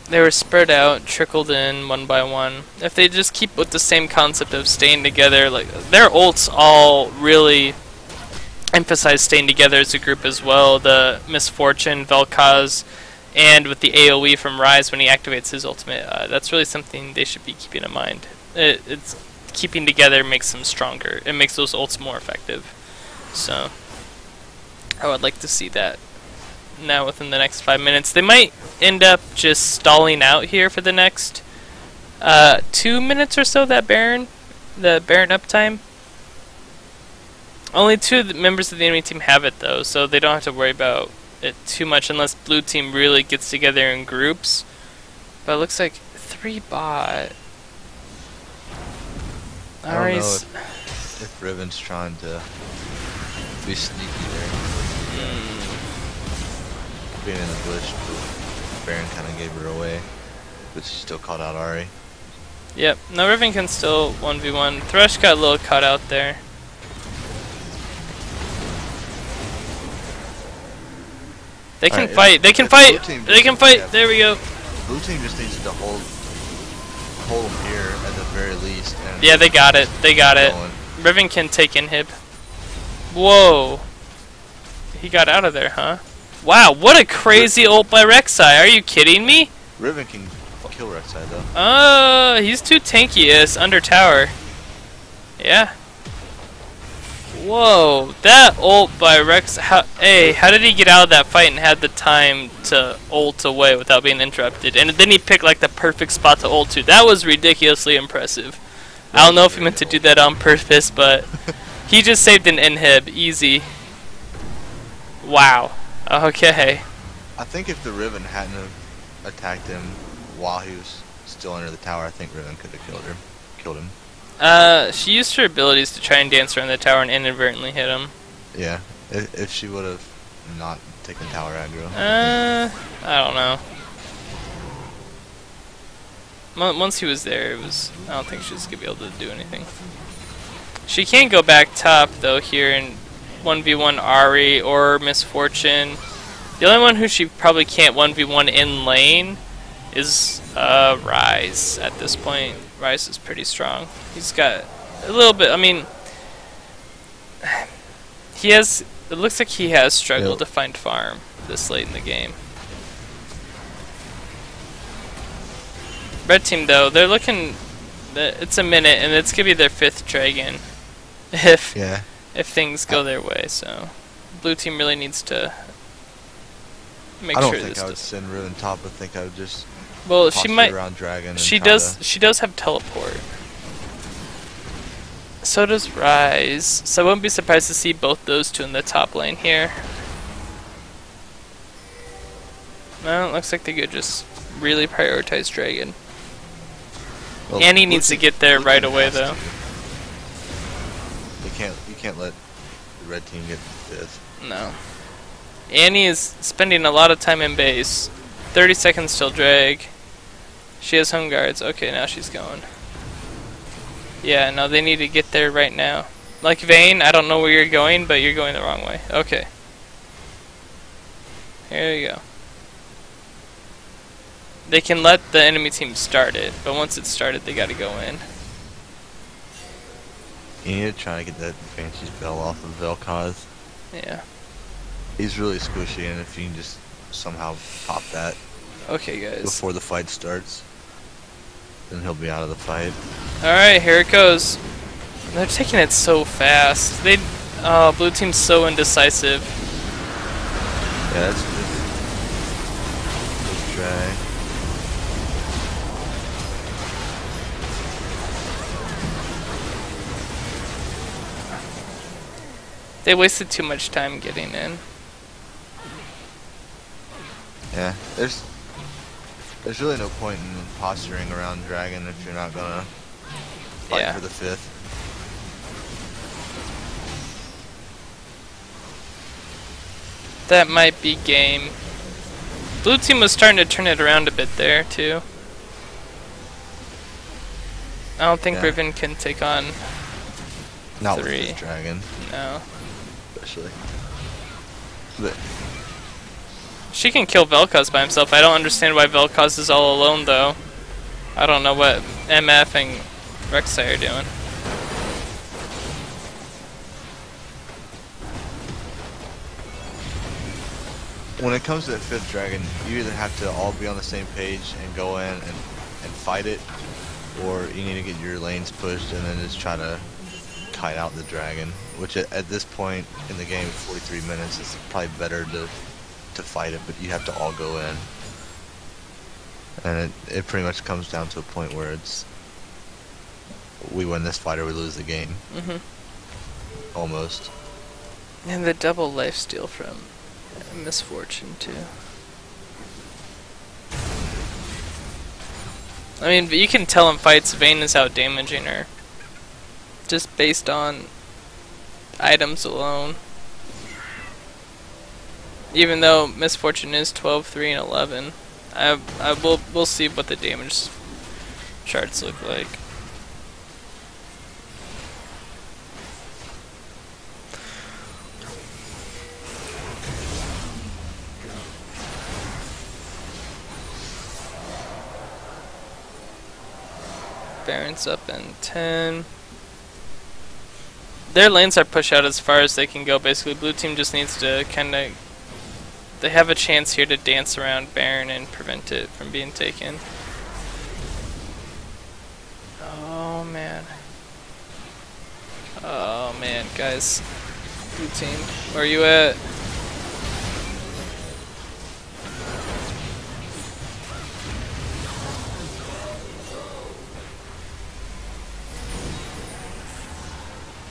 they were spread out, trickled in one by one. If they just keep with the same concept of staying together, like their ults all really emphasize staying together as a group as well. The Misfortune, Vel'Koz, and with the AoE from Ryze when he activates his ultimate, that's really something they should be keeping in mind. It's keeping together makes them stronger. It makes those ults more effective. So I would like to see that now within the next 5 minutes. They might end up just stalling out here for the next 2 minutes or so, the Baron uptime. Only 2 members of the enemy team have it though, so they don't have to worry about it too much unless blue team really gets together in groups. But it looks like 3 bot. I don't know if Riven's trying to be sneaky there. Being in the bush, but Baron kind of gave her away, but she still caught out Ahri. Yep, no, Riven can still 1v1. Thresh got a little caught out there. They can fight. They can fight. They can fight. Yeah. There we go. Blue team just needs to hold them here at the very least. And Yeah, they got it. They got it. going. Riven can take inhib. Whoa. He got out of there, huh? Wow, what a crazy ult by Rek'Sai. Are you kidding me? Riven can kill Rek'Sai though. He's too tanky as under tower. Yeah. Whoa, that ult by Rex. How did he get out of that fight and had the time to ult away without being interrupted? And then he picked like the perfect spot to ult to. That was ridiculously impressive. I don't know if he meant to do that on purpose, but he just saved an inhib. Easy. Wow. Okay. I think if the Riven hadn't have attacked him while he was still under the tower, I think Riven could have killed him. She used her abilities to try and dance around the tower and inadvertently hit him. Yeah, if she would have not taken tower aggro. I don't know. Once he was there, I don't think she was gonna be able to do anything. She can go back top though here and 1v1 Ahri or Misfortune. The only one who she probably can't 1v1 in lane is Ryze at this point. Ryze is pretty strong. He's got a little bit, I mean, it looks like he has struggled to find farm this late in the game. Red team though, they're looking, it's a minute and it's gonna be their 5th dragon if things go their way, so blue team really needs to make sure this I don't think I would send Riven top. I think I would just she might around dragon. She does have teleport. So does Rise. So I wouldn't be surprised to see both those two in the top lane here. Well, it looks like they could just really prioritize Dragon. Well, Annie needs to get there right away, though. You can't let the red team get 5th. No. Annie is spending a lot of time in base. 30 seconds till drag. She has home guards. Okay, now she's going. Yeah, no, they need to get there right now. Like Vayne, I don't know where you're going, but you're going the wrong way. Okay. Here you go. They can let the enemy team start it, but once it's started, they gotta go in. You need to try to get that Banshee's Bell off of Vel'Koz. Yeah. He's really squishy, and if you can just somehow pop that Okay, guys. before the fight starts, then he'll be out of the fight. Alright, here it goes. They're taking it so fast. Blue team's so indecisive. Yeah, that's good. Good drag. They wasted too much time getting in. Yeah, there's really no point in posturing around Dragon if you're not gonna fight Yeah. for the 5th. That might be game. Blue team was starting to turn it around a bit there, too. I don't think Yeah. Riven can take on Not 3. with this Dragon, No. especially. But She can kill Vel'Koz by himself. I don't understand why Vel'Koz is all alone, though. I don't know what MF and Rek'Sai are doing. when it comes to that 5th Dragon, you either have to all be on the same page and go in and fight it, or you need to get your lanes pushed and then just try to kite out the Dragon, which at this point in the game, 43 minutes, is probably better to fight it, but you have to all go in. And it pretty much comes down to a point where it's we win this fight or we lose the game. Almost. And the double lifesteal from Misfortune, too. I mean, but you can tell in fights Vayne is out damaging her. Just based on items alone. Even though Misfortune is 12, 3, and 11. We'll see what the damage charts look like. Baron's up in 10. Their lanes are pushed out as far as they can go. Basically, blue team just needs to kind of... They have a chance here to dance around Baron and prevent it from being taken. Oh, man. Oh, man, guys. Blue team, where are you at?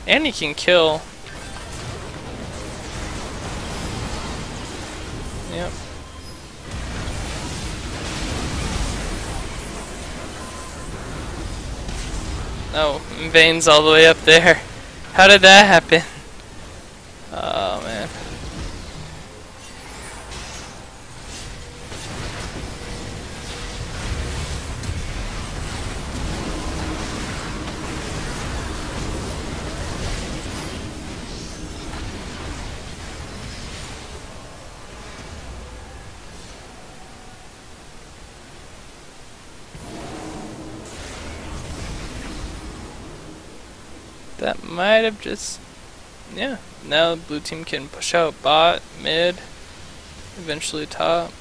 And he can kill. Yep. Oh, Vayne's all the way up there. How did that happen? Oh, man. That might have just... Yeah. Now blue team can push out bot, mid, eventually top.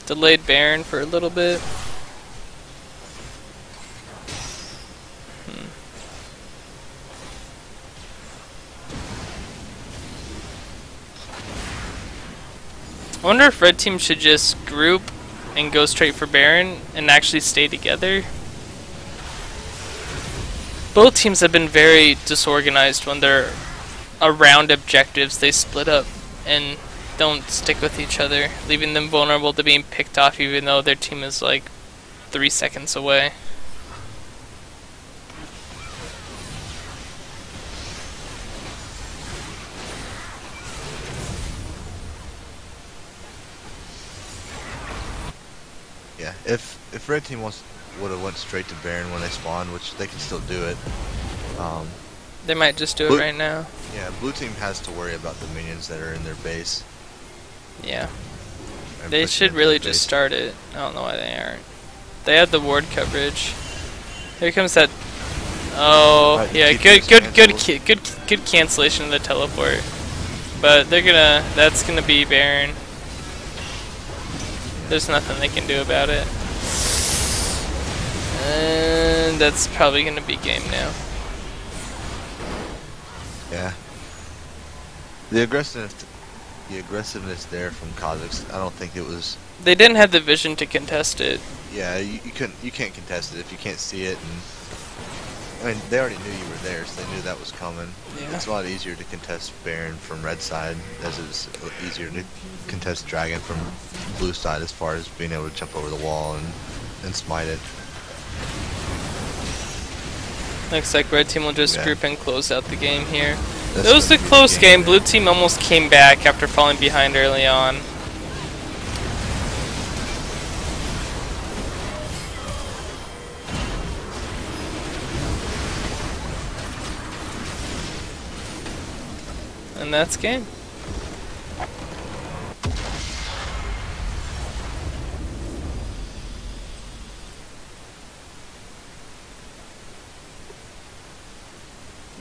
Delayed Baron for a little bit. I wonder if red team should just group and go straight for Baron and actually stay together. both teams have been very disorganized when they're around objectives. They split up and don't stick with each other, leaving them vulnerable to being picked off even though their team is like 3 seconds away. Yeah, if red team would have went straight to Baron when they spawned, which they can still do it. They might just do it right now. Yeah, blue team has to worry about the minions that are in their base. Yeah. And They pushing should into really the just base. start it. I don't know why they aren't. They have the ward coverage. Here comes that. Oh, Right, yeah, TP is good cancellation of the teleport. But they're gonna. That's gonna be Baron. There's nothing they can do about it. And that's probably gonna be game now. Yeah. The aggressiveness there from Kha'Zix, I don't think it was. They didn't have the vision to contest it. Yeah, you can't contest it if you can't see it, and I mean they already knew you were there, so they knew that was coming. Yeah. It's a lot easier to contest Baron from red side, as it's easier to contest Dragon from blue side as far as being able to jump over the wall and smite it. Looks like red team will just Yeah. group and close out the game here. That's It was a gonna be close game. man. Blue team almost came back after falling behind early on. And that's game.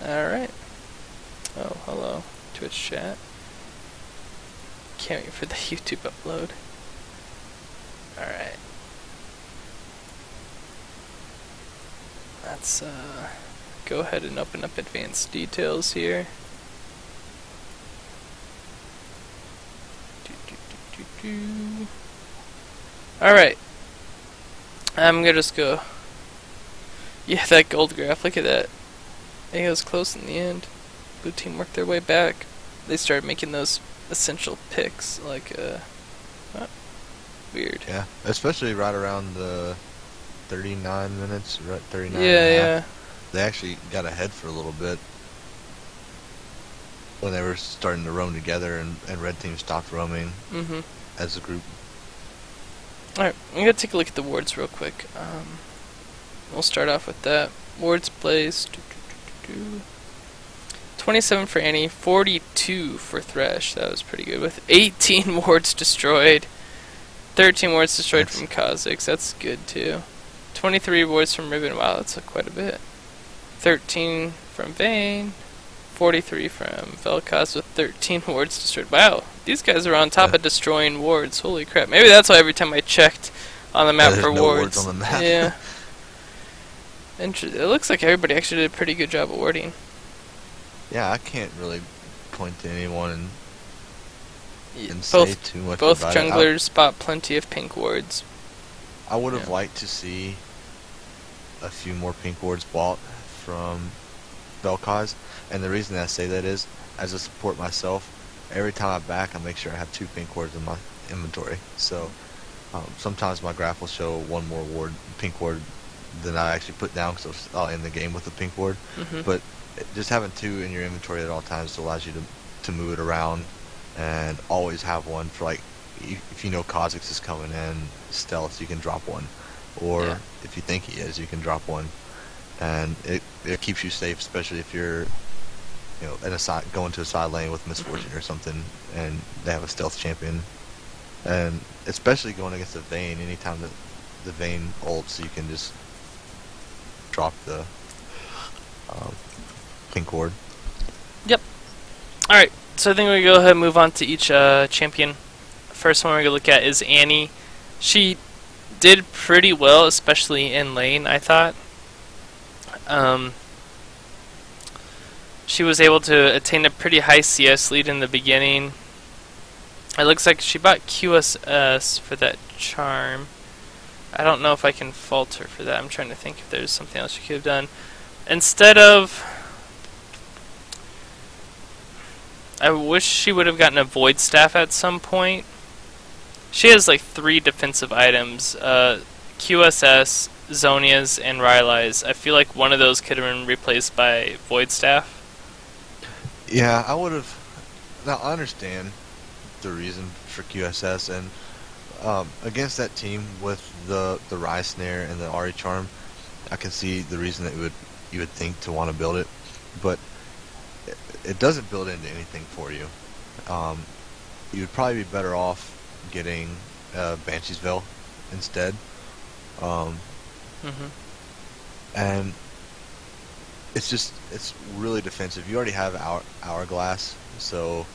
Alright. Oh, hello. Twitch chat. Can't wait for the YouTube upload. Alright. Let's go ahead and open up advanced details here. Alright. I'm gonna just go. Yeah, that gold graph, look at that. I think it was close in the end. Blue team worked their way back. They started making those essential picks, like, what? Weird. Yeah, especially right around the 39 minutes, right? 39 Yeah, and a yeah. half. They actually got ahead for a little bit when they were starting to roam together, and red team stopped roaming Mm-hmm. as a group. Alright, I'm gonna take a look at the wards real quick. We'll start off with that. Wards placed. 27 for Annie, 42 for Thresh. That was pretty good. With 18 wards destroyed. 13 wards destroyed from Kha'Zix. That's good too. 23 wards from Ribbon. Wow, that's quite a bit. 13 from Vayne. 43 from Vel'Koz with 13 wards destroyed. Wow, these guys are on top of destroying wards. Holy crap. Maybe that's why every time I checked on the map there's for no wards. wards on the map. Yeah. It looks like everybody actually did a pretty good job of warding. Yeah, I can't really point to anyone and say Both too much both about it. junglers spot plenty of pink wards. I would have Yeah. liked to see a few more pink wards bought from Vel'Koz, and the reason I say that is, as a support myself, every time I back, I make sure I have 2 pink wards in my inventory. So sometimes my graph will show one more pink ward than I actually put down, because I'll end the game with a pink ward. Mm-hmm. But just having 2 in your inventory at all times allows you to move it around and always have one for, like, if you know Kha'Zix is coming in stealth, you can drop one, or Yeah. if you think he is, you can drop one, and it keeps you safe, especially if you're in a side, going to a side lane with Misfortune or something, and they have a stealth champion, and especially going against the Vayne. Anytime that the Vayne ults, you can just drop the pink ward. Yep. Alright, so I think we go ahead and move on to each champion. First one we're going to look at is Annie. She did pretty well, especially in lane, I thought. She was able to attain a pretty high CS lead in the beginning. It looks like she bought QSS for that charm. I don't know if I can fault her for that. I'm trying to think if there's something else she could have done. instead of... I wish she would have gotten a Void Staff at some point. She has like 3 defensive items. QSS, Zonia's, and Rylai's. I feel like one of those could have been replaced by Void Staff. Yeah, I would have... Now, I understand the reason for QSS, and against that team with the Rise Snare and the Ari Charm, I can see the reason that you would think to want to build it, but it doesn't build into anything for you. You would probably be better off getting Banshee's Veil instead. And it's really defensive. You already have Hourglass, so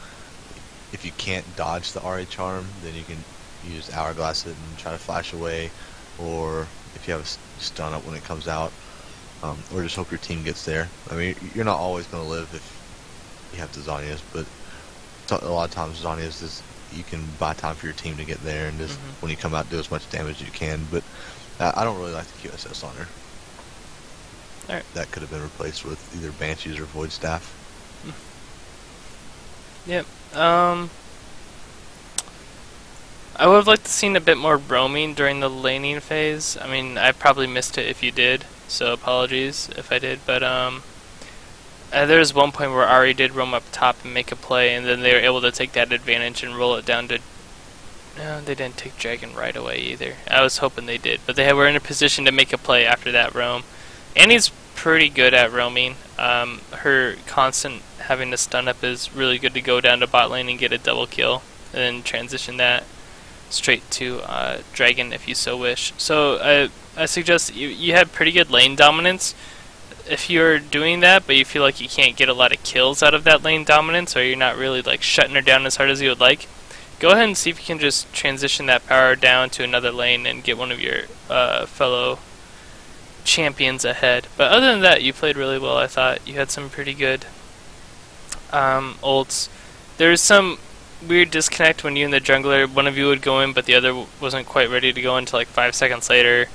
if you can't dodge the Ari Charm, then you can use Hourglass it and try to flash away, or if you have a stun up when it comes out, or just hope your team gets there. I mean, you're not always going to live if you have the Zhonya's, but a lot of times Zhonya's is, you can buy time for your team to get there, and just when you come out, do as much damage as you can. But I don't really like the QSS on her. Alright. That could have been replaced with either Banshees or Void Staff. Yep. I would have liked to seen a bit more roaming during the laning phase. I mean, I probably missed it if you did, so apologies if I did. But there was one point where Ari did roam up top and make a play, and then they were able to take that advantage and roll it down to... No, they didn't take Dragon right away either. I was hoping they did, but they were in a position to make a play after that roam. Annie's pretty good at roaming. Her constant having to stun up is really good to go down to bot lane and get a double kill, and then transition that straight to Dragon if you so wish. So I suggest you have pretty good lane dominance. If you're doing that, but you feel like you can't get a lot of kills out of that lane dominance, or you're not really like shutting her down as hard as you would like, go ahead and see if you can just transition that power down to another lane and get one of your fellow champions ahead. But other than that, you played really well. I thought you had some pretty good ults. There's some weird disconnect when you and the jungler, one of you would go in but the other wasn't quite ready to go until like 5 seconds later,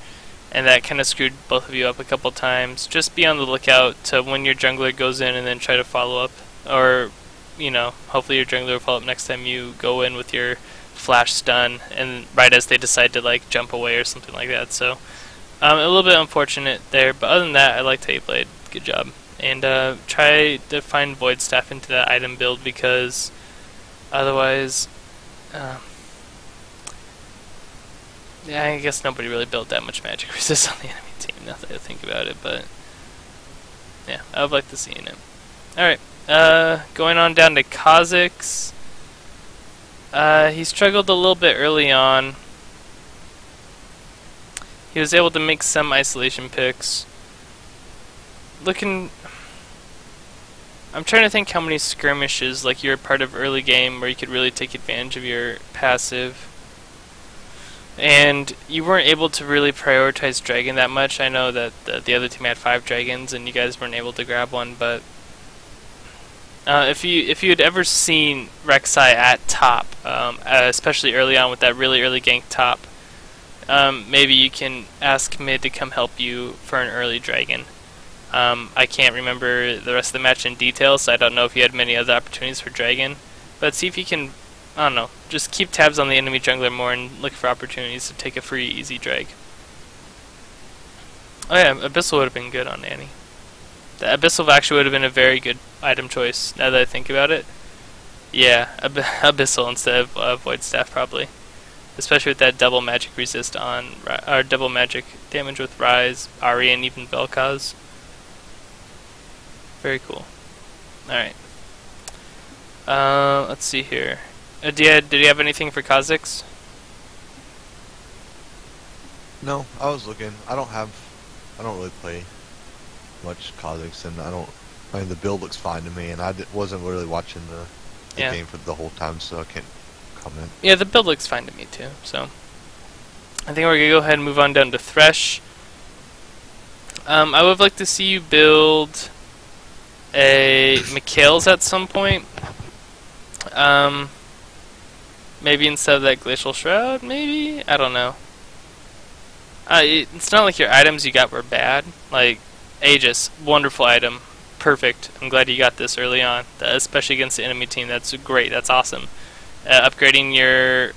and that kind of screwed both of you up a couple times. Just be on the lookout to when your jungler goes in and then try to follow up, or you know, hopefully your jungler will follow up next time you go in with your flash stun, and right as they decide to like jump away or something like that. So a little bit unfortunate there, but other than that, I liked how you played. Good job. And try to find Void Staff into that item build, because otherwise, yeah, I guess nobody really built that much magic resist on the enemy team, now that I think about it, but yeah, I would like to see it. Alright, going on down to Kha'Zix. He struggled a little bit early on. He was able to make some isolation picks. I'm trying to think how many skirmishes, like you're a part of early game, where you could really take advantage of your passive. And you weren't able to really prioritize Dragon that much. I know that the other team had 5 Dragons and you guys weren't able to grab one, but if you had ever seen Rek'Sai at top, especially early on with that really early gank top, maybe you can ask mid to come help you for an early Dragon. I can't remember the rest of the match in detail, so I don't know if you had many other opportunities for Dragon. But see if you can, I don't know, just keep tabs on the enemy jungler more and look for opportunities to take a free, easy drag. Oh yeah, Abyssal would have been good on Annie. The Abyssal actually would have been a very good item choice, now that I think about it. Yeah, Abyssal instead of Void Staff, probably. Especially with that double magic resist on, or double magic damage with Rise, Ari, and even Vel'Koz. Very cool. Alright. Let's see here. Did you have anything for Kha'Zix? No, I was looking. I don't really play much Kha'Zix, and I mean, the build looks fine to me, and I wasn't really watching the game for the whole time, so I can't comment. Yeah, the build looks fine to me too, so I think we're gonna go ahead and move on down to Thresh. I would like to see you build a Mikhail's at some point. Maybe instead of that Glacial Shroud, maybe? I don't know. It's not like your items you got were bad. Like, Aegis, wonderful item. Perfect. I'm glad you got this early on, especially against the enemy team. That's great. That's awesome. Upgrading your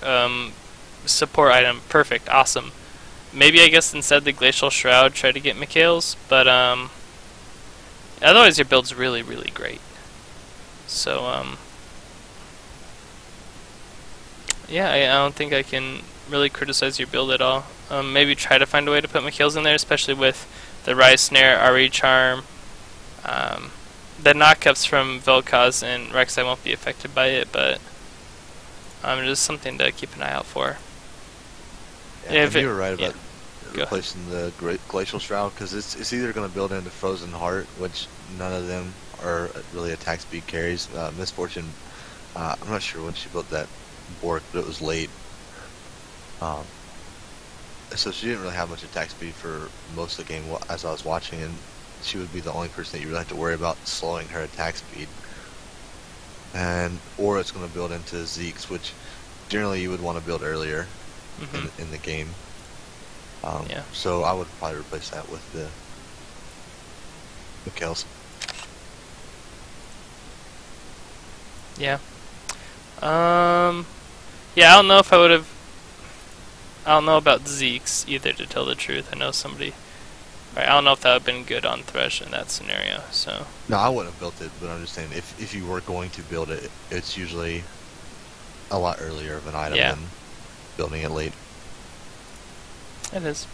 support item, perfect, awesome. Maybe I guess instead the Glacial Shroud, try to get Mikhail's, but otherwise your build's really, really great. So yeah, I don't think I can really criticize your build at all. Maybe try to find a way to put Mikhail's in there, especially with the Rise Snare, RE Charm. The knockups from Vel'Koz and Rek'Sai won't be affected by it, but just something to keep an eye out for. Yeah, and you were right about replacing the Glacial Shroud, because it's either going to build into Frozen Heart, which none of them are really attack speed carries. Miss Fortune, I'm not sure when she built that Bork, but it was late. So she didn't really have much attack speed for most of the game as I was watching, and she would be the only person that you really have to worry about slowing her attack speed. Or it's going to build into Zeke's, which generally you would want to build earlier in the game. Yeah. So I would probably replace that with the Mikhail's. Yeah. Yeah, I don't know if I would have. I don't know about Zeke's either, to tell the truth. I know somebody. Right, I don't know if that would have been good on Thresh in that scenario. So. No, I wouldn't have built it, but I'm just saying if you were going to build it, it's usually a lot earlier of an item than building it late. It is.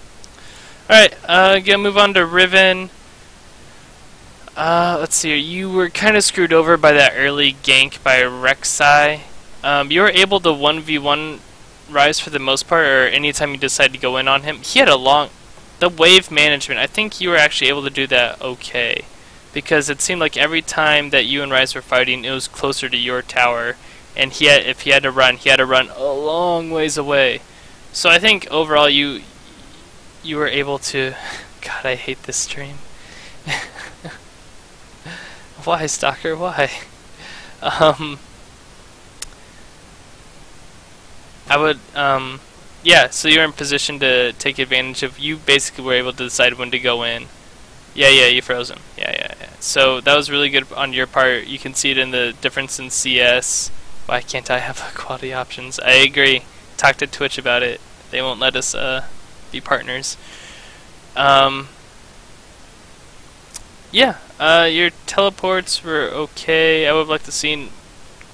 Alright, gonna move on to Riven. Let's see here. You were kind of screwed over by that early gank by Rek'Sai. You were able to 1v1 Rise for the most part, or anytime you decide to go in on him. He had the wave management, I think you were actually able to do that okay. Because it seemed like every time that you and Rise were fighting, it was closer to your tower. And if he had to run, he had to run a long ways away. So I think overall you were able to... God, I hate this stream. Why, Stalker? Why? I would, yeah, so you're in position to take advantage of... You basically were able to decide when to go in. Yeah, you froze him. Yeah. So that was really good on your part. You can see it in the difference in CS. Why can't I have quality options? I agree. Talk to Twitch about it. They won't let us be partners. Yeah, your teleports were okay. I would have liked to see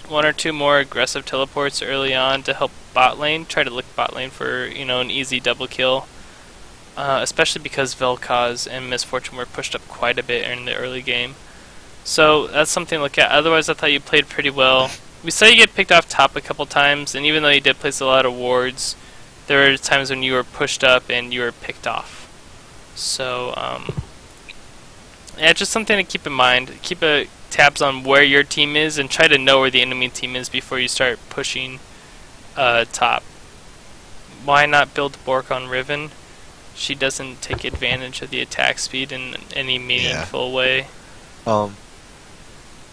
one or two more aggressive teleports early on to help bot lane. Try to lick bot lane for, an easy double kill. Especially because Vel'Koz and Miss Fortune were pushed up quite a bit in the early game. So that's something to look at. Otherwise, I thought you played pretty well. We saw you get picked off top a couple times, and even though you did place a lot of wards, there were times when you were pushed up and you were picked off. So, yeah, just something to keep in mind. Keep tabs on where your team is and try to know where the enemy team is before you start pushing top. Why not build Bork on Riven? She doesn't take advantage of the attack speed in any meaningful way.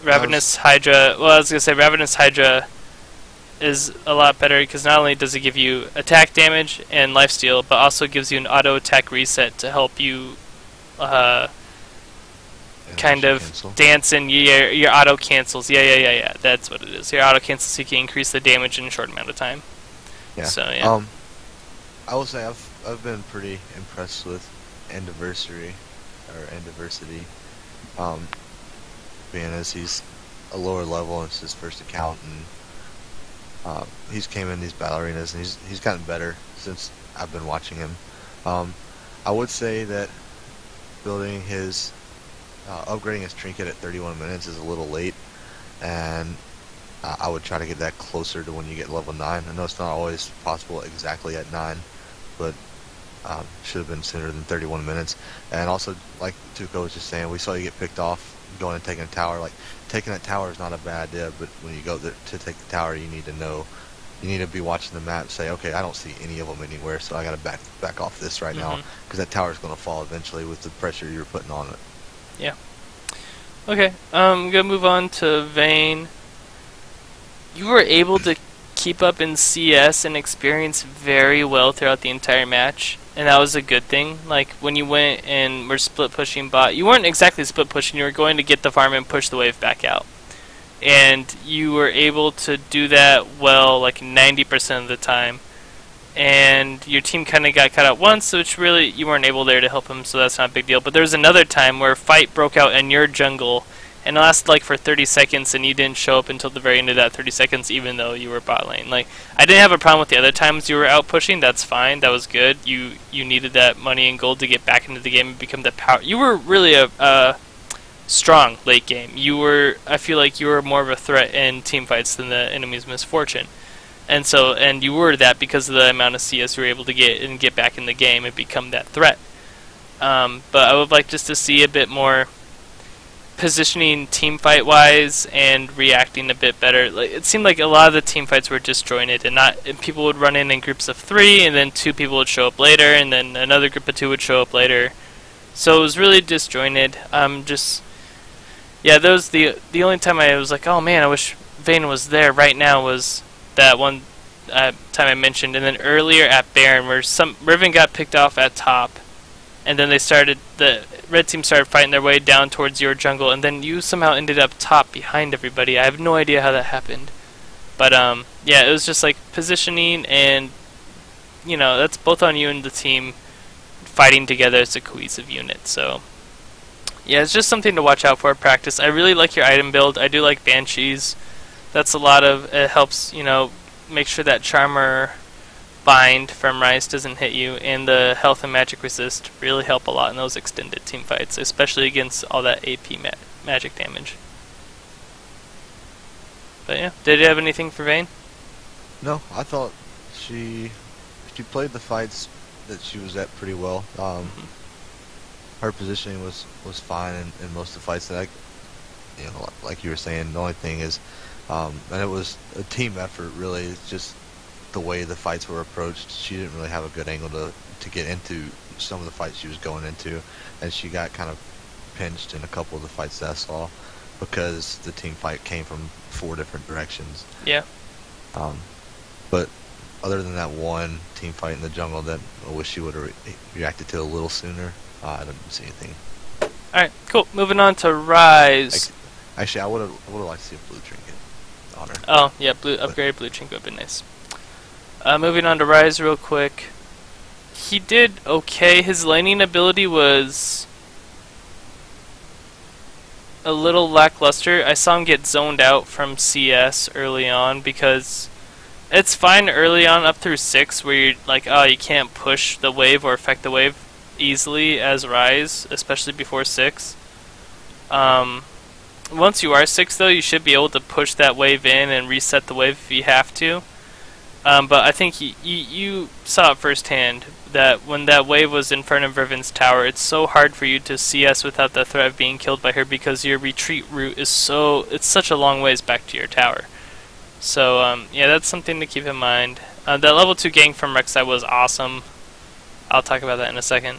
Ravenous Hydra... Well, I was going to say Ravenous Hydra is a lot better because not only does it give you attack damage and lifesteal, but also gives you an auto attack reset to help you kind of dance in your auto cancels. Yeah. That's what it is. Your auto cancels, so you can increase the damage in a short amount of time. Yeah. So yeah. I will say I've been pretty impressed with Endiversity, being as he's a lower level and it's his first account, and he's came in these battle arenas and he's gotten better since I've been watching him. I would say that building his upgrading his trinket at 31 minutes is a little late, and I would try to get that closer to when you get level 9. I know it's not always possible exactly at 9, but should have been sooner than 31 minutes. And also, like Tuco was just saying, we saw you get picked off going and taking a tower. Like, taking that tower is not a bad idea, but when you go there to take the tower, you need to be watching the map, say, okay, I don't see any of them anywhere, so I got to back off this right now, because that tower is going to fall eventually with the pressure you're putting on it. Yeah. Okay, I'm going to move on to Vayne. You were able to keep up in CS and experience very well throughout the entire match. and that was a good thing. Like, when you went and were split pushing bot, you weren't exactly split pushing, you were going to get the farm and push the wave back out. And you were able to do that well, like 90% of the time. And your team kind of got cut out once, which really, you weren't able there to help him, so that's not a big deal. But there was another time where a fight broke out in your jungle, and it lasted like for 30 seconds, and you didn't show up until the very end of that 30 seconds, even though you were bot lane. Like, I didn't have a problem with the other times you were out pushing. That's fine. That was good. You needed that money and gold to get back into the game and become the power. You were really a strong late game. I feel like you were more of a threat in team fights than the enemy's misfortune. And you were that because of the amount of CS you were able to get back in the game and become that threat. But I would like just to see a bit more positioning team fight wise and reacting a bit better. Like, it seemed like a lot of the team fights were disjointed, and people would run in groups of 3, and then 2 people would show up later, and then another group of 2 would show up later. So it was really disjointed. Yeah, that was the only time I was like, oh man, I wish Vayne was there right now, was that one time I mentioned. And then earlier at Baron, where Riven got picked off at top, and then the red team started fighting their way down towards your jungle, and then you somehow ended up top behind everybody. I have no idea how that happened. But yeah, it was just like positioning, and that's both on you and the team fighting together as a cohesive unit. So yeah, it's just something to watch out for practice. I really like your item build. I do like Banshees. That's it helps, make sure that Charmer bind from Ryze doesn't hit you, and the health and magic resist really help a lot in those extended team fights, especially against all that AP magic damage. But yeah, did you have anything for Vayne? No, I thought she played the fights that she was at pretty well. Her positioning was fine in most of the fights that like you were saying. The only thing is, and it was a team effort really. It's just the way the fights were approached. She didn't really have a good angle to get into some of the fights she was going into, and she got kind of pinched in a couple of the fights that I saw because the team fight came from 4 different directions. Yeah. But other than that one team fight in the jungle that I wish she would have reacted to a little sooner, I didn't see anything. Alright, cool. Moving on to Ryze. Actually, I would have liked to see a blue trinket on her. Oh, yeah, upgraded blue trinket would be nice. Moving on to Ryze real quick. He did okay. His laning ability was a little lackluster. I saw him get zoned out from CS early on, because it's fine early on up through 6 where you're like, oh, you can't push the wave or affect the wave easily as Ryze, especially before 6. Once you are 6 though, you should be able to push that wave in and reset the wave if you have to. But I think you saw it firsthand that when that wave was in front of Riven's tower, it's so hard for you to CS without the threat of being killed by her, because your retreat route is it's such a long ways back to your tower. So yeah, that's something to keep in mind. That level 2 gank from Rek'Sai was awesome. I'll talk about that in a second.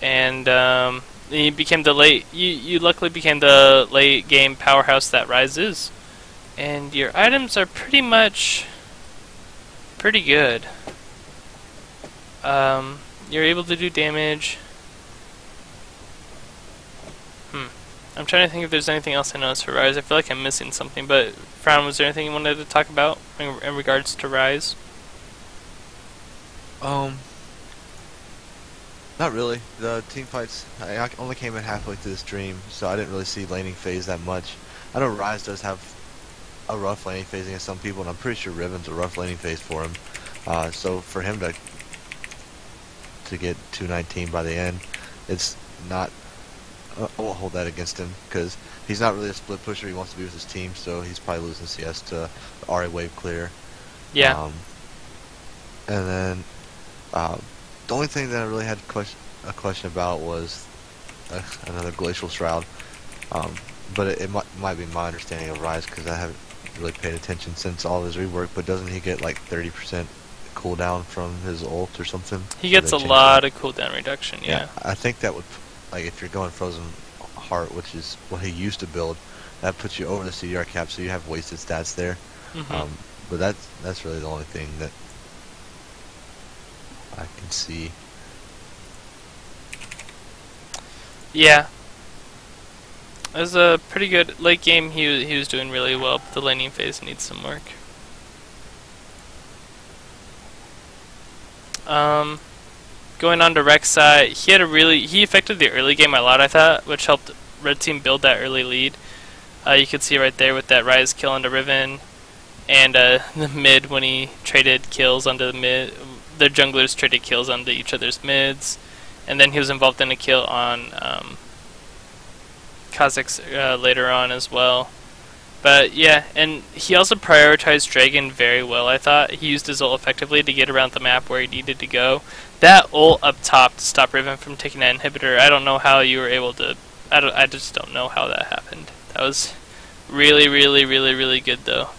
And you became you luckily became the late game powerhouse that Ryze is. And your items are pretty much pretty good. You're able to do damage. I'm trying to think if there's anything else I noticed for Ryze. I feel like I'm missing something, but Frown, was there anything you wanted to talk about in regards to Ryze? Not really. The team fights, I only came in halfway through the stream, so I didn't really see laning phase that much. I know Ryze does have a rough laning phase against some people, and I'm pretty sure Riven's a rough laning phase for him. So for him to get 219 by the end, it's not. I won't hold that against him, because he's not really a split pusher. He wants to be with his team, so he's probably losing CS to RA wave clear. Yeah. And then the only thing that I really had a question about was another Glacial Shroud. But it might be my understanding of Ryze, because I haven't really paid attention since all of his rework. But doesn't he get like 30% cooldown from his ult or something? He gets a lot of cooldown reduction. Yeah. I think that would, like, if you're going Frozen Heart, which is what he used to build, that puts you over the CDR cap, so you have wasted stats there. But that's really the only thing that I can see. Yeah. It was a pretty good late game. He was doing really well, but the laning phase needs some work. Going on to Rek'Sai, he affected the early game a lot, I thought, which helped Red Team build that early lead. You could see right there with that Ryze kill onto Riven, and the mid when he traded kills onto the mid. The junglers traded kills onto each other's mids, and then he was involved in a kill on Kha'Zix later on as well. But yeah, and he also prioritized Dragon very well, I thought. He used his ult effectively to get around the map where he needed to go. That ult up top to stop Riven from taking that inhibitor, I don't know how you were able to... I just don't know how that happened. That was really, really, really, really good, though.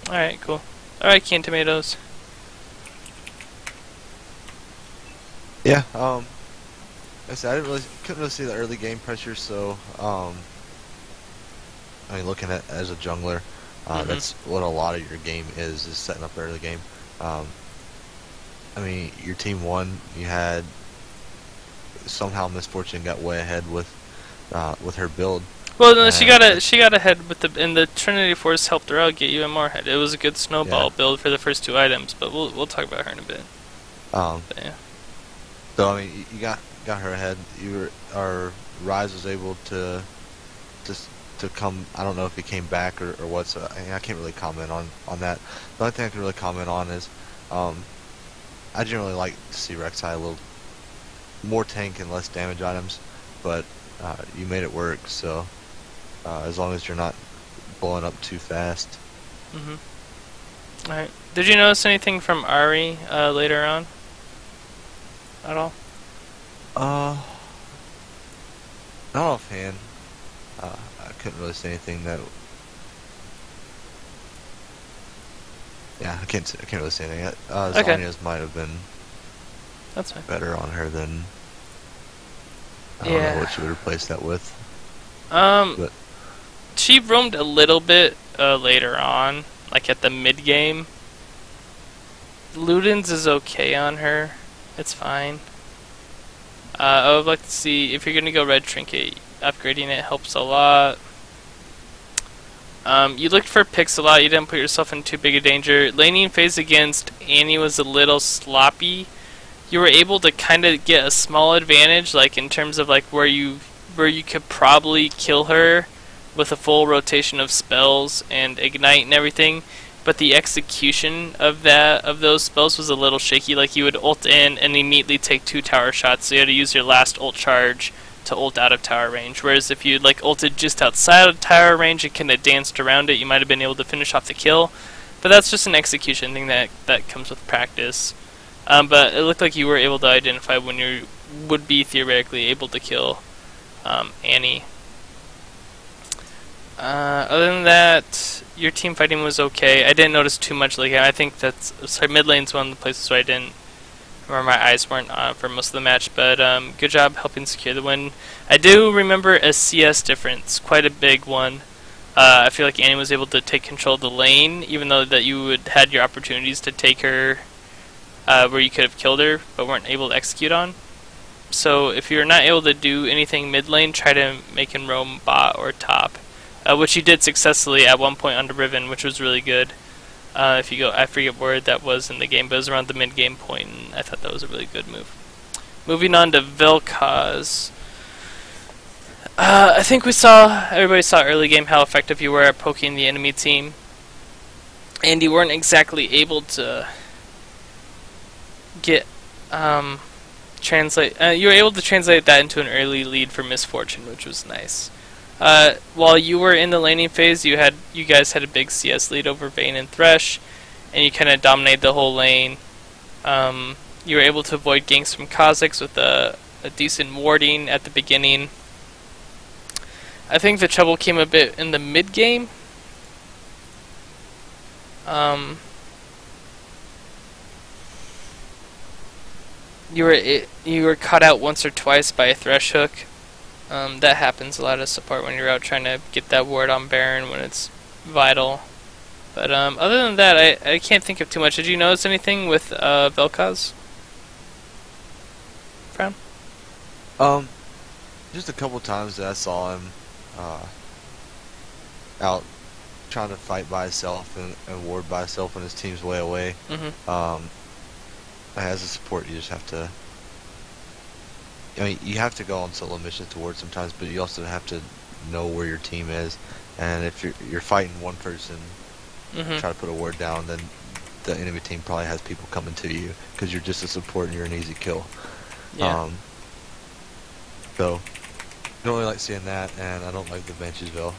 Alright, cool. Alright, canned tomatoes. Yeah, I said I couldn't really see the early game pressure, so I mean, looking at as a jungler, that's what a lot of your game is setting up early game. I mean, your team won. You had somehow Misfortune got way ahead with her build. Well, no, she got ahead with and the Trinity Force helped her out, get even more ahead. It was a good snowball build for the first two items, but we'll talk about her in a bit. But, yeah. So I mean, you got her ahead. Our Ryze was able to come. I don't know if he came back or what. So I can't really comment on that. The only thing I can really comment on is I generally like to see Rek'Sai a little more tank and less damage items, but you made it work. So as long as you're not blowing up too fast. Alright. Did you notice anything from Ahri later on? At all? Not offhand. I couldn't really say anything that. Yeah, I can't really say anything. Zhonya's might have been. That's fine. Better on her than. I don't know what she would replace that with. But she roamed a little bit later on, like at the mid game. Ludens is okay on her. It's fine. I would like to see, if you're going to go Red Trinket, upgrading it helps a lot. You looked for picks a lot, you didn't put yourself in too big a danger. Laning phase against Annie was a little sloppy. You were able to kind of get a small advantage, like in terms of like where you could probably kill her with a full rotation of spells and ignite and everything. But the execution of those spells was a little shaky. Like you would ult in and immediately take 2 tower shots, so you had to use your last ult charge to ult out of tower range. Whereas if you'd like ulted just outside of tower range and kind of danced around it, you might have been able to finish off the kill. But that's just an execution thing that comes with practice. But it looked like you were able to identify when you would be theoretically able to kill Annie. Other than that, your team fighting was okay. I didn't notice too much. Like I think mid lane's one of the places where my eyes weren't on for most of the match. But good job helping secure the win. I do remember a CS difference, quite a big one. I feel like Annie was able to take control of the lane, even though that you had your opportunities to take her where you could have killed her, but weren't able to execute on. So if you're not able to do anything mid lane, try to make him roam bot or top. Which he did successfully at one point under Riven, which was really good. If you go, I forget where that was in the game, but it was around the mid-game point, and I thought that was a really good move. Moving on to Vel'Koz. I think everybody saw early game how effective you were at poking the enemy team, and you weren't exactly able to get you were able to translate that into an early lead for Misfortune, which was nice. While you were in the laning phase, you guys had a big CS lead over Vayne and Thresh, and you kind of dominated the whole lane. You were able to avoid ganks from Kha'Zix with a decent warding at the beginning. I think the trouble came a bit in the mid game. You were caught out once or twice by a Thresh hook. That happens a lot of support when you're out trying to get that ward on Baron when it's vital. But other than that, I can't think of too much. Did you notice anything with Vel'Koz? Um, just a couple times that I saw him out trying to fight by himself and ward by himself when his team's way away. As a support, you just have to. I mean, you have to go on solo missions to ward sometimes, but you also have to know where your team is. And if you're fighting one person, try to put a ward down, then the enemy team probably has people coming to you because you're just a support and you're an easy kill. Yeah. So, I don't really like seeing that, and I don't like the Banshesville.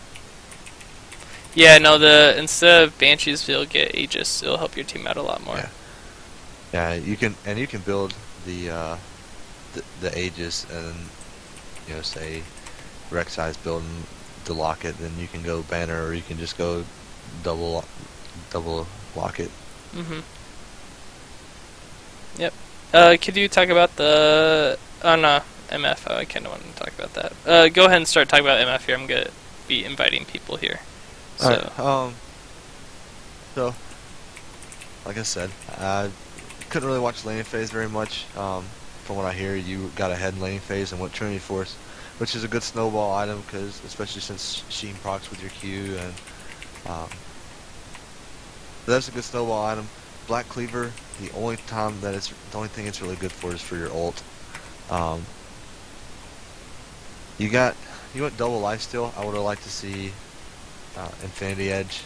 Yeah, no, instead of Banshesville, get Aegis. It'll help your team out a lot more. Yeah, you can build the Aegis and, you know, say Rek'Sai's building to lock it, then you can go banner, or you can just go double lock it. Yep. Could you talk about the no, MF? I kind of wanted to talk about that. Go ahead and start talking about MF here. I'm gonna be inviting people here. So. Alright, so like I said, I couldn't really watch laning phase very much. From what I hear, you got ahead in laning phase and went Trinity Force, which is a good snowball item, because especially since Sheen procs with your Q, and that's a good snowball item. Black Cleaver, the only thing it's really good for is for your ult. You went double lifesteal. I would have liked to see Infinity Edge,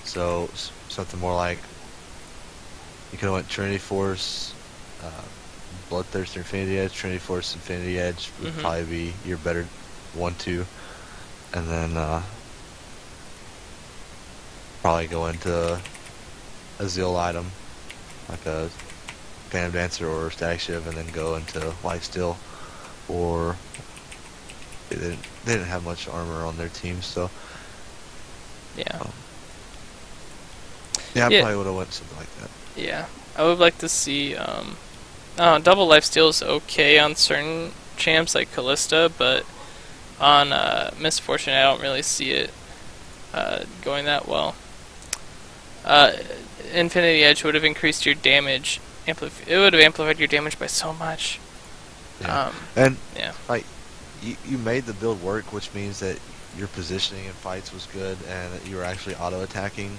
so something more like you could have went Trinity Force, Bloodthirster, Infinity Edge, Trinity Force, Infinity Edge would probably be your better 1-2, and then probably go into a Zeal item like a Phantom Dancer or Static Shiv, and then go into Lifesteal, or they didn't have much armor on their team, so yeah. I probably would have went something like that. Yeah, I would like to see double lifesteal is okay on certain champs like Callista, but on Misfortune I don't really see it going that well. Infinity Edge would have increased your damage. It would have amplified your damage by so much. Yeah. Like you made the build work, which means that your positioning in fights was good, and that you were actually auto attacking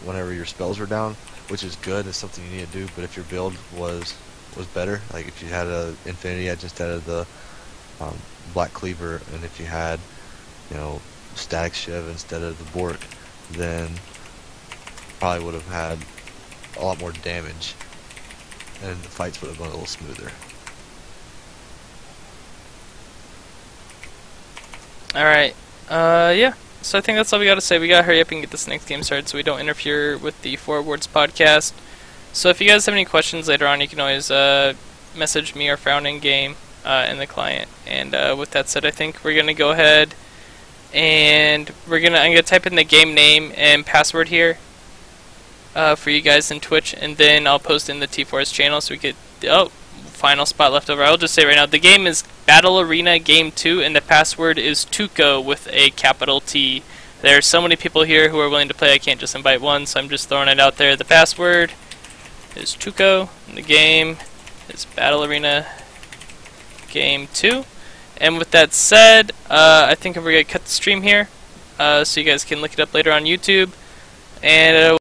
whenever your spells were down, which is good. It's something you need to do. But if your build was better, like if you had a Infinity Edge instead of the Black Cleaver, and if you had, you know, Static Shiv instead of the Bork, then probably would have had a lot more damage, and the fights would have been a little smoother. Alright, yeah. So I think that's all we gotta say. We gotta hurry up and get this next game started so we don't interfere with the Four Words podcast. So if you guys have any questions later on, you can always message me or Frown in game in the client. And with that said, I think we're gonna go ahead and I'm gonna type in the game name and password here for you guys in Twitch, and then I'll post in the T4's channel so we could. Oh, final spot left over. I'll just say right now, the game is Battle Arena Game 2, and the password is Tuco with a capital T. There's so many people here who are willing to play, I can't just invite one, so I'm just throwing it out there. The password is Tuco, and the game is Battle Arena Game 2. And with that said, I think we're going to cut the stream here, so you guys can look it up later on YouTube. And